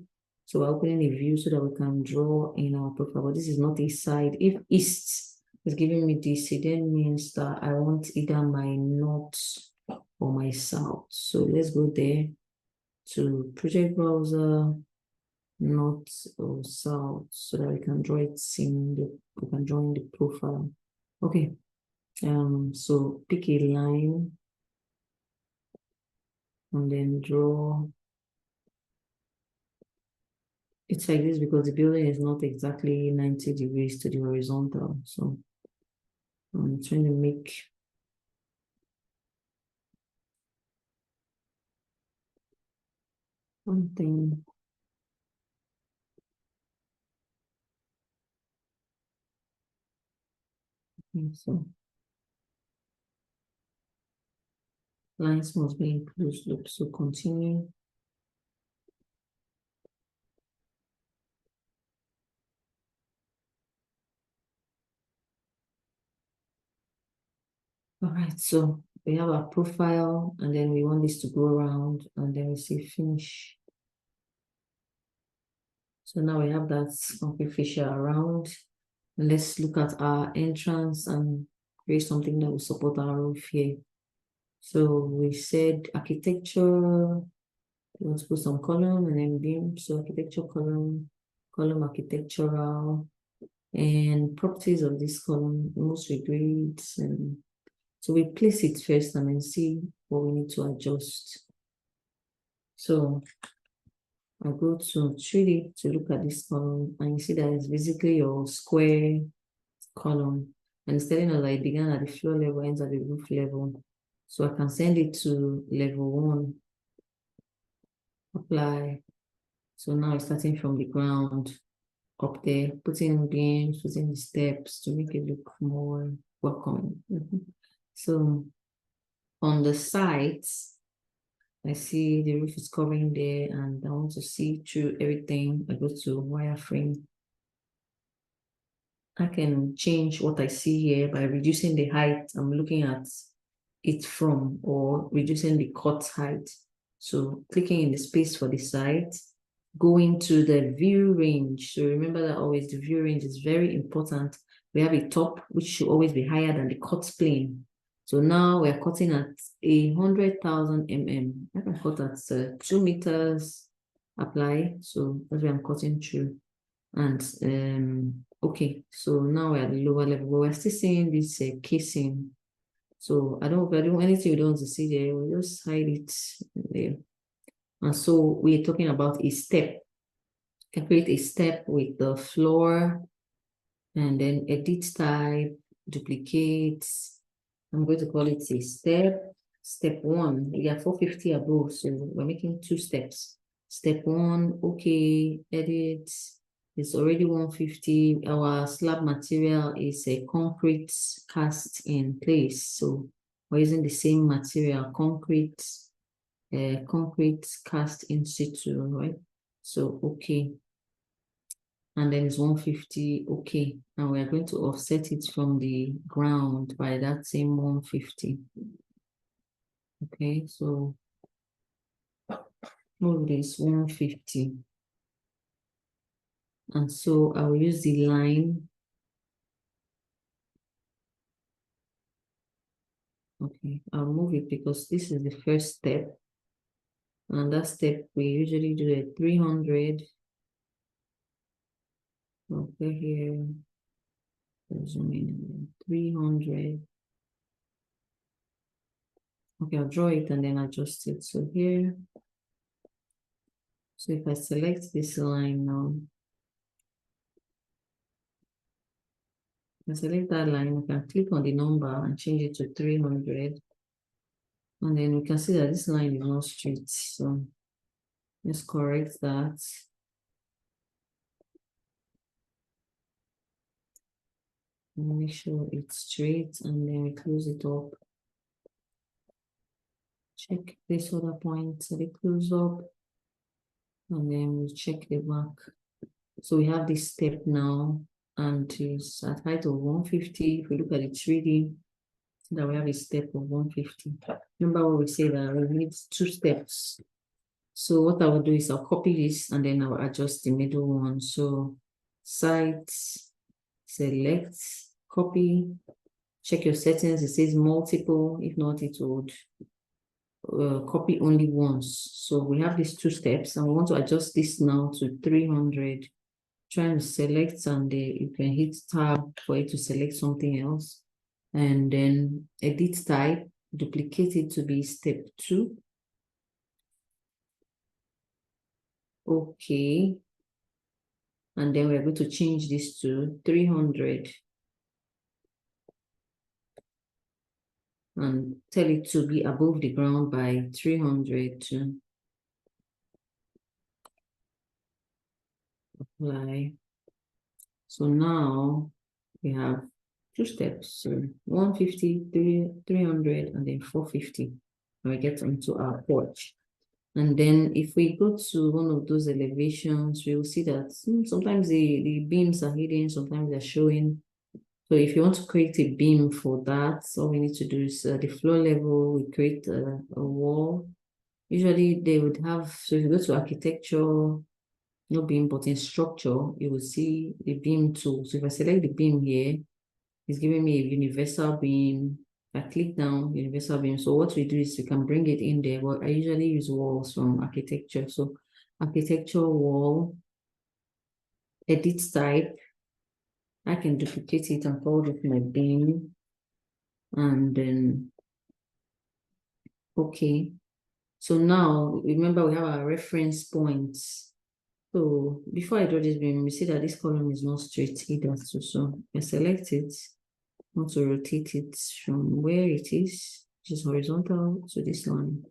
So we're opening a view so that we can draw in our profile. But this is not a side. If east is giving me this, it then means that I want either my north or my south. So let's go there to project browser, north or south, so that we can draw it we can draw in the profile. Okay. So pick a line and then draw. It's like this because the building is not exactly 90 degrees to the horizontal. So I'm trying to make something. Okay, so lines must be in closed loop. So continue. All right, so we have our profile, and then we want this to go around, and then we say finish. So now we have that concrete fascia around. Let's look at our entrance and create something that will support our roof here. So we said architecture, we want to put some column and then beam. So architecture column, column architectural, and properties of this column, most grades. And so we place it first and then see what we need to adjust. So I go to 3D to look at this column, and you see that it's basically your square column, and it's telling us that it began at the floor level, ends at the roof level. So I can send it to level 1, apply. So now it's starting from the ground up there, putting beams, putting the steps to make it look more welcoming. So on the sides, I see the roof is covering there, and I want to see through everything. I go to wireframe. I can change what I see here by reducing the height I'm looking at it from, or reducing the cut height. So clicking in the space for the site, going to the view range. So remember that always the view range is very important. We have a top, which should always be higher than the cut plane. So now we're cutting at 100,000 mm. I can cut at 2 meters, apply. So that's where I'm cutting through. And okay, so now we're at the lower level, but we're still seeing this casing. So I don't anything we don't want to see there, we'll just hide it there. And so we're talking about a step. You can create a step with the floor, and then edit type, duplicate. I'm going to call it a step. Step 1, we got 450 above, so we're making 2 steps. Step 1, okay, edit. It's already 150. Our slab material is a concrete cast in place. So we're using the same material, concrete cast in situ, right? So, okay. and then it's 150. Okay, and we are going to offset it from the ground by that same 150. Okay, so move this 150. And so I will use the line. Okay, I'll move it because this is the first step. And that step, we usually do at 300. Okay, here, zoom in, 300. Okay, I'll draw it and then adjust it. So here, so if I select this line now, I select that line, I can click on the number and change it to 300. And then we can see that this line is not straight. So let's correct that. And make sure it's straight and then we close it up. Check this other point, so they close up. And then we check the back. So we have this step now, and it's at height of 150. If we look at the 3D, that we have a step of 150. Remember what we say that we need 2 steps. So what I will do is I'll copy this and then I'll adjust the middle one. So site, select, copy, check your settings. It says multiple. If not, it would copy only once. So we have these 2 steps and we want to adjust this now to 300. Trying to select and you can hit tab for it to select something else. And then edit type, duplicate it to be step 2. Okay. And then we're going to change this to 300. And tell it to be above the ground by 300 to apply. So now we have 2 steps. So 150, 300, and then 450. And we get into our porch. And then if we go to one of those elevations, we will see that sometimes the beams are hidden, sometimes they're showing. So if you want to create a beam for that, all we need to do is the floor level, we create a wall. Usually they would have, so if you go to architecture, no beam, but in structure, you will see the beam tool. So if I select the beam here, it's giving me a universal beam. I click down universal beam. So what we do is we can bring it in there. But I usually use walls from architecture. So architecture wall, edit type. I can duplicate it and call it my beam. And then, okay. So now, remember we have our reference points. So before I draw this beam, we see that this column is not straight either. So I select it. I want to rotate it from where it is, which is horizontal, to this line.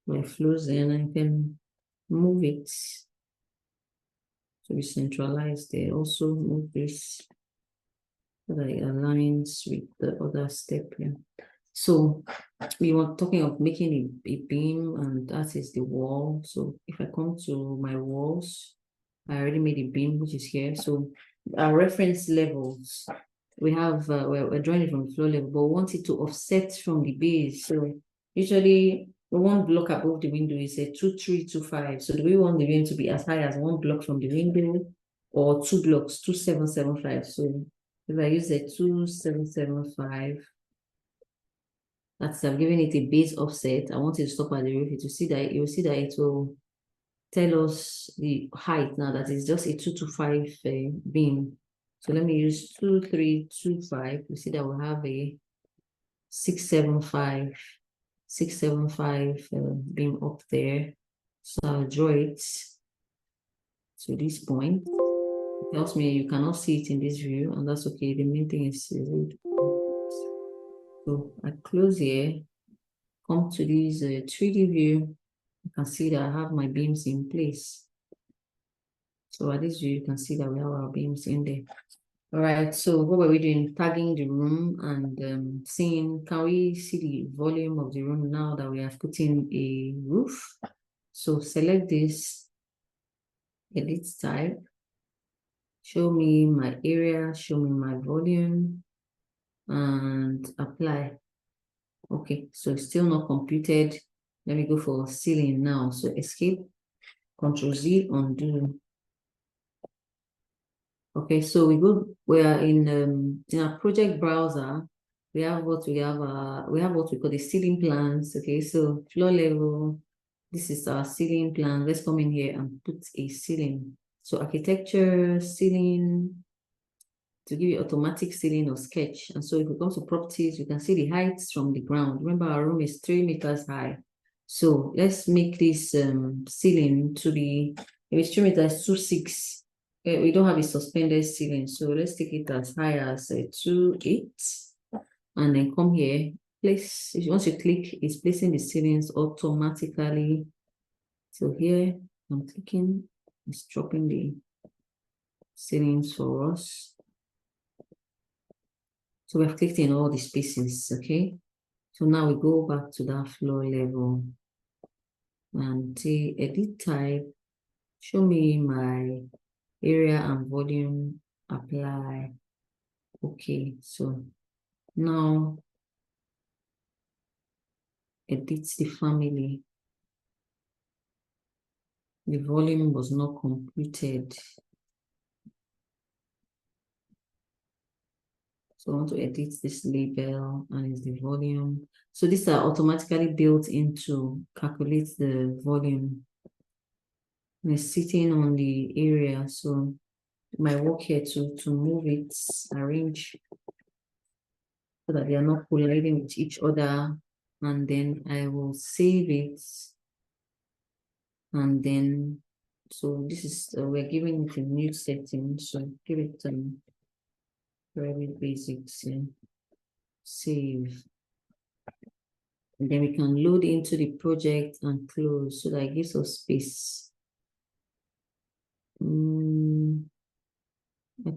Where it flows in, I can move it to be centralized there. Also move this so that it aligns with the other step here. So we were talking of making a beam, and that is the wall. So if I come to my walls, I already made a beam, which is here. So our reference levels, we have, we're drawing it from the floor level, but we want it to offset from the base. So usually the 1 block above the window is a 2325. So do we want the beam to be as high as 1 block from the window, or 2 blocks, 2775? So if I use a 2775, that's I'm giving it a base offset. I want it to stop at the roof. You see that you will see that it will tell us the height now that is just a 225 beam. So let me use 2325. You see that we have a 675 beam up there. So I'll draw it to this point. It tells me you cannot see it in this view, and that's okay. The main thing is so I close here, come to this 3D view. You can see that I have my beams in place. So at this view, you can see that we have our beams in there. All right, so what were we doing? Tagging the room and seeing, can we see the volume of the room now that we have put in a roof? So select this, edit type, show me my area, show me my volume, and apply. Okay, so it's still not computed. Let me go for ceiling now. So escape, Control Z, undo. Okay, so we are in our project browser. We have what we have what we call the ceiling plans. Okay, so floor level. This is our ceiling plan. Let's come in here and put a ceiling. So architecture, ceiling, to give you automatic ceiling or sketch. And so if we come to properties, you can see the heights from the ground. Remember, our room is 3 meters high. So let's make this ceiling to be, if it's 3 meters, 2.6. We don't have a suspended ceiling. So let's take it as high as 2.8. And then come here, place, once you click, it's placing the ceilings automatically. So here, I'm clicking, it's dropping the ceilings for us. So we've clicked in all the spaces, okay? So now we go back to that floor level and say edit type, show me my area and volume, apply. Okay, so now edit the family. The volume was not computed. So I want to edit this label and it's the volume. So these are automatically built into calculate the volume. And it's sitting on the area. So my work here to move it, arrange so that they are not colliding with each other. And then I will save it. And then, so this is, we're giving it a new setting. So give it Revit Basics and save. And then we can load into the project and close so that it gives us space. I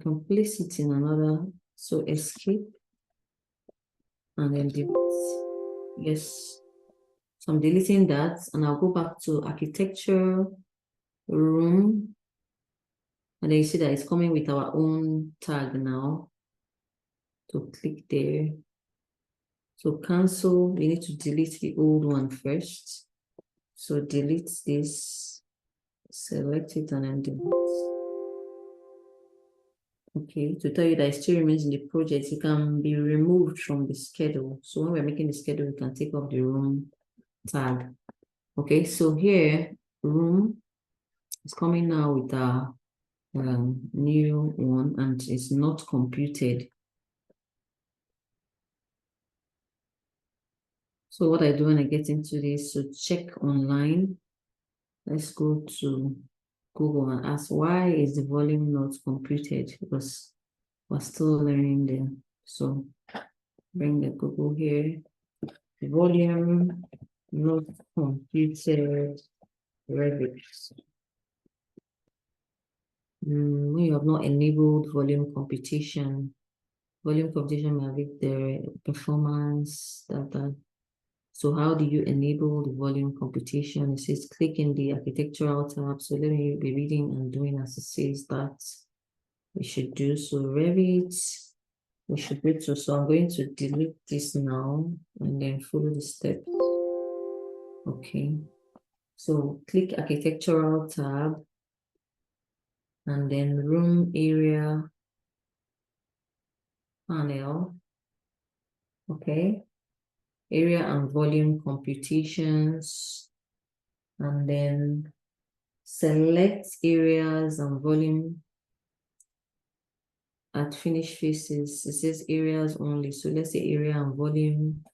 can place it in another, so escape and then delete. Yes. So I'm deleting that and I'll go back to architecture, room. And then you see that it's coming with our own tag now. So click there. So cancel, we need to delete the old one first. So delete this, select it and then delete. Okay, to tell you that it still remains in the project, it can be removed from the schedule. So when we're making the schedule, we can take off the room tag. Okay, so here, room is coming now with a new one and it's not computed. So what I do when I get into this, so check online. Let's go to Google and ask why is the volume not computed, because we're still learning them. So bring the Google here. Volume not computed Revit. We have not enabled volume computation. Volume computation may affect the performance data. So how do you enable the volume computation? It says click in the architectural tab. So let me be reading and doing as it says that we should do. So Revit, we should go to, so I'm going to delete this now and then follow the steps. Okay. So click architectural tab and then room area panel. Okay. Area and volume computations. And then select areas and volume at finish faces. It says areas only. So let's say area and volume.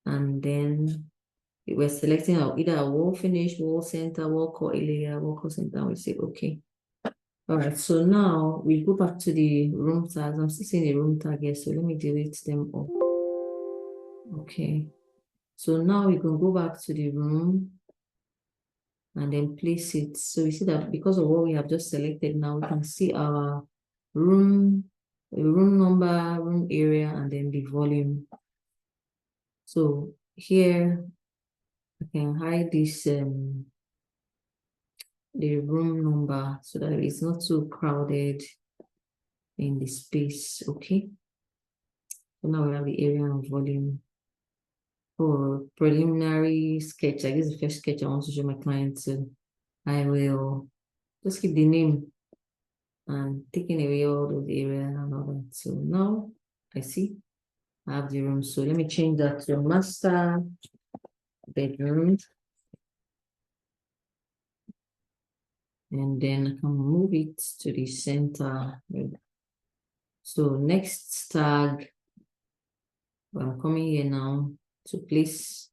And then we're selecting either a wall finish, wall center, wall core area, wall core center. We say okay. All right, so now we go back to the room tags. I'm still seeing the room tag here, so let me delete them all. Okay, so now we can go back to the room and then place it. So we see that because of what we have just selected now, we can see our room number, room area, and then the volume. So here I can hide this the room number so that it's not too crowded. in the space. Okay. So now we have the area and volume. For preliminary sketch, I guess the first sketch I want to show my client. So I will just keep the name and taking away all those areas and all that. So now I see I have the room. So let me change that to master bedroom. And then I can move it to the center. So next tag, I'm coming here now to place.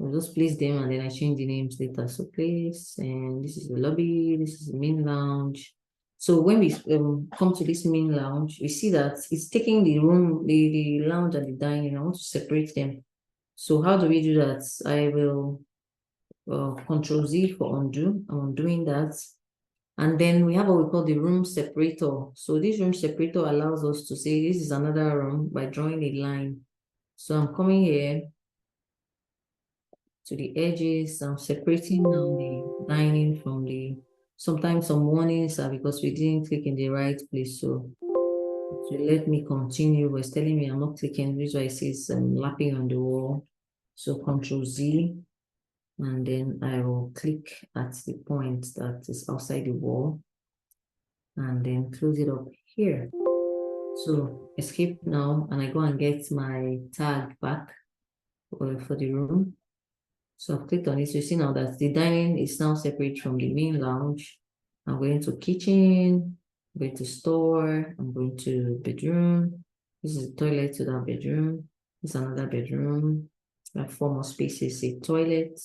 I'll just place them and then I change the names later. So place, and this is the lobby, this is the main lounge. So when we come to this main lounge, we see that it's taking the room, the lounge and the dining. I want to separate them. So how do we do that? I will Control Z for undo. I'm doing that. And then we have what we call the room separator. So this room separator allows us to say this is another room by drawing a line. So I'm coming here to the edges. I'm separating now the dining from the, sometimes some warnings are because we didn't click in the right place. So to let me continue, it was telling me I'm not clicking, this is why it says lapping on the wall. So Control Z, and then I will click at the point that is outside the wall and then close it up here. So escape now, and I go and get my tag back for the room. So I've clicked on it. So you see now that the dining is now separate from the main lounge. I'm going to kitchen, I'm going to store, I'm going to bedroom. This is the toilet to that bedroom. This is another bedroom. I have 4 more spaces, a toilet,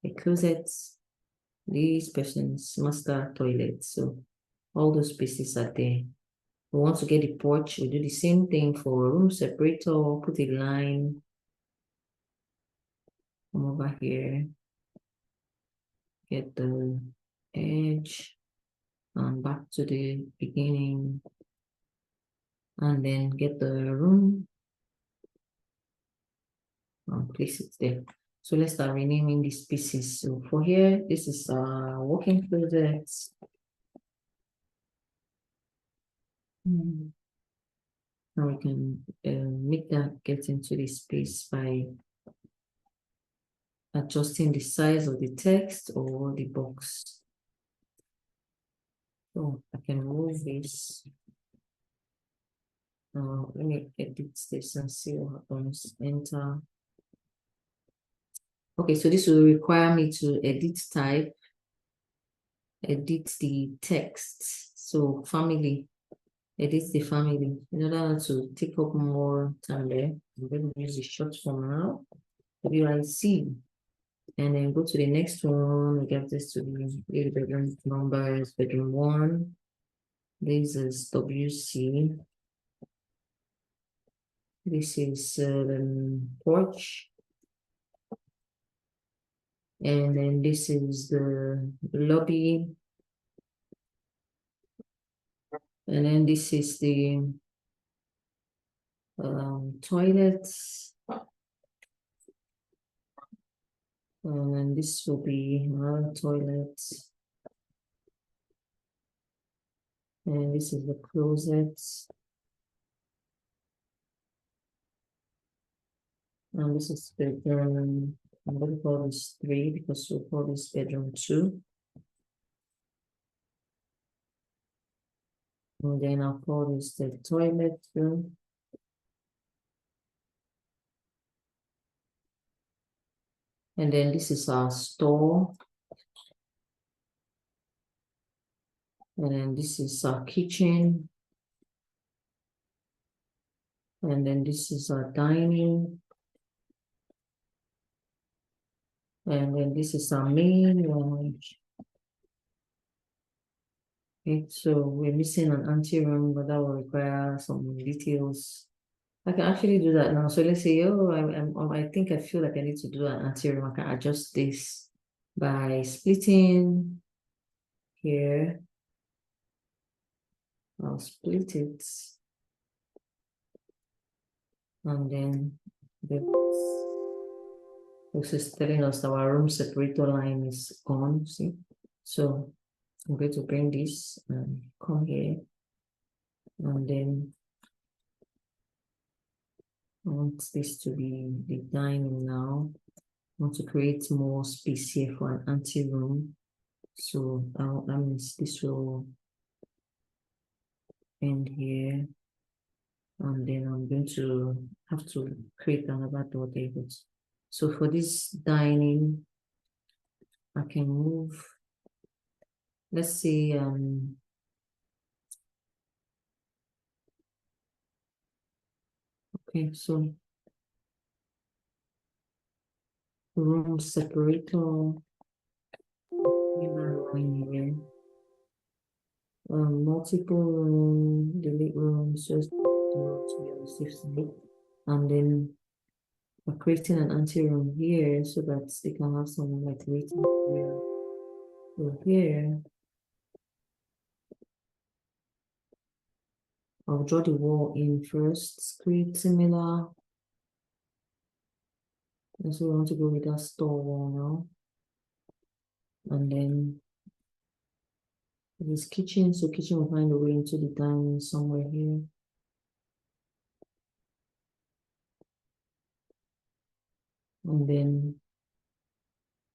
a closet, this person's master toilet. So all those spaces are there. We want to get the porch. We do the same thing for room separator, put a line. Come over here, get the edge, and back to the beginning, and then get the room and place it there. So let's start renaming these pieces. So for here, this is working closet. Now we can make that get into the space by adjusting the size of the text or the box. So I can move this. Let me edit this and see what happens. Enter. Okay, so this will require me to edit type, edit the text. So family, edit the family. In order to take up more time there, I'm going to use the short form now. WIC. And then go to the next one. We get this to the bedroom numbers, bedroom 1. This is WC. This is porch. And then this is the lobby. And then this is the toilets. And then this will be our toilets. And this is the closets. And this is bedroom, I'm going to call this 3 because we'll call this bedroom 2. And then I'll call this the toilet room. And then this is our store. And then this is our kitchen. And then this is our dining. And then this is our main lounge. Okay, so we're missing an anteroom, but that will require some details. I can actually do that now. So let's say, oh, I think I feel like I need to do an anteroom. I can adjust this by splitting here. I'll split it. And then this is telling us our room separator line is on. See? So I'm going to bring this and come here. And then I want this to be the dining now. I want to create more space here for an anteroom. So that means this will end here. And then I'm going to have to create another door there. So for this dining, I can move, let's say, okay, so room separator, here, multiple room, delete rooms, just to be on the safe side. And then we're creating an anteroom here so that they can have some like waiting area. So here, I'll draw the wall in first, create similar. And so we want to go with that store wall now. And then this kitchen, so kitchen will find a way into the dining somewhere here. And then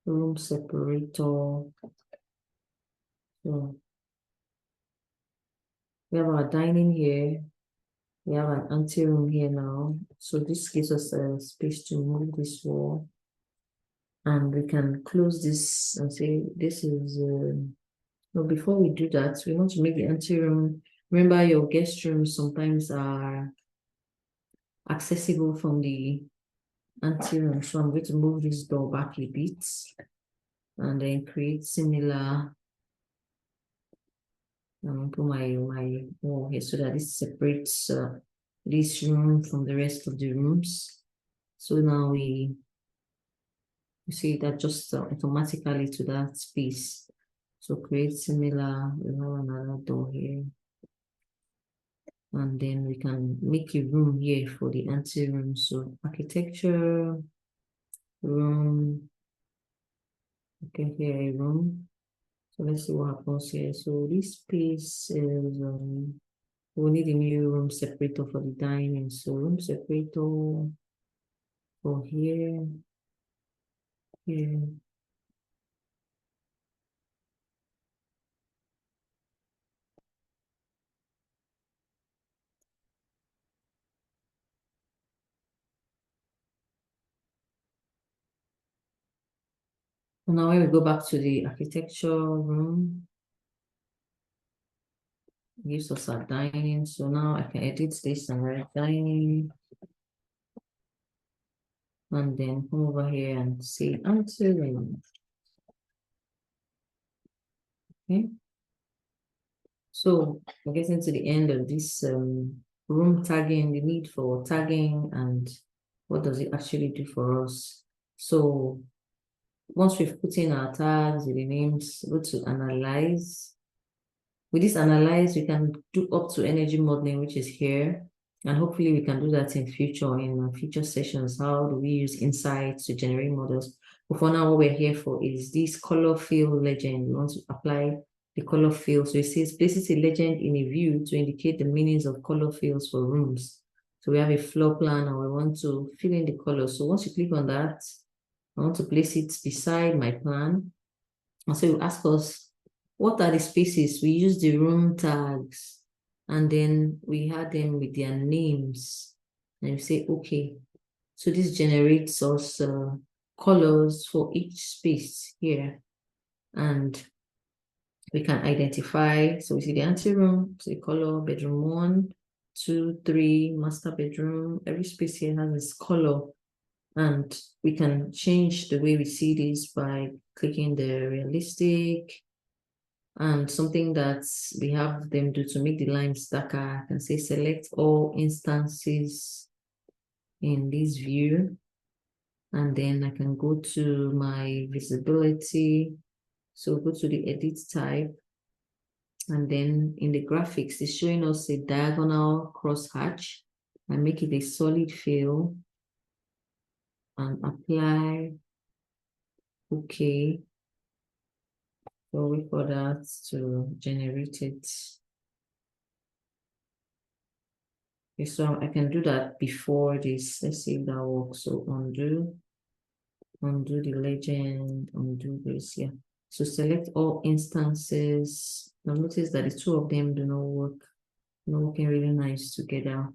room separator. So we have our dining here. We have an anteroom here now. So this gives us a space to move this wall. And we can close this and say this is, no, before we do that, we want to make the anteroom. Remember your guest rooms sometimes are accessible from the anteroom. So I'm going to move this door back a bit and then create similar. Put my wall here so that this separates this room from the rest of the rooms. So now we see that just automatically to that space. So create similar, we have another door here. And then we can make a room here for the anteroom. So architecture, room, okay, here a room. So let's see what happens here. So this space is, we'll need a new room separator for the dining. So room separator for here, here. And now when we go back to the architecture room, it gives us our dining. So now I can edit this and write dining. And then come over here and say anteroom. Okay. So we're getting to the end of this room tagging, the need for tagging and what does it actually do for us. So once we've put in our tags with the names, go to analyze. With this analyze, we can do up to energy modeling, which is here. And hopefully we can do that in future sessions. How do we use insights to generate models? But for now, what we're here for is this color field legend. We want to apply the color field. So it says places a legend in a view to indicate the meanings of color fields for rooms. So we have a floor plan and we want to fill in the color. So once you click on that, I want to place it beside my plan. And so you ask us, what are the spaces? We use the room tags and then we had them with their names. And you say, okay, so this generates us colors for each space here. And we can identify, so we see the anteroom, so the color, bedroom 1, 2, 3, master bedroom. Every space here has its color. And we can change the way we see this by clicking the realistic and something that we have them do to make the lines darker. I can say select all instances in this view. And then I can go to my visibility. So go to the edit type. And then in the graphics, it's showing us a diagonal crosshatch. I make it a solid fill and apply. Okay. So wait for that to generate it. Okay, so I can do that before this. Let's see if that works. So undo the legend, undo this, yeah. So select all instances. Now notice that the two of them do not work, not working really nice together.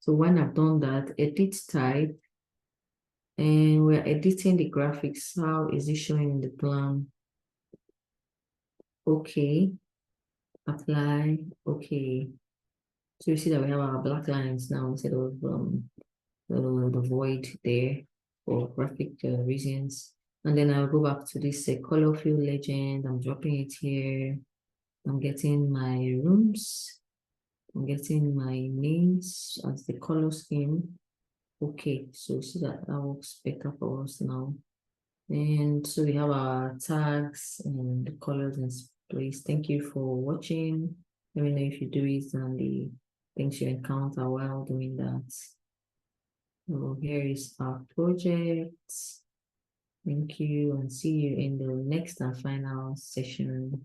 So when I've done that, edit type, and we're editing the graphics. How is it showing in the plan? Okay, apply, okay. So you see that we have our black lines now instead of the void there for graphic reasons. And then I'll go back to this color fill legend. I'm dropping it here. I'm getting my rooms. I'm getting my names as the color scheme. Okay, so see that that works better for us now. And so we have our tags and the colors in place. Thank you for watching. Let me know if you do it and the things you encounter while doing that. So here is our project. Thank you and see you in the next and final session.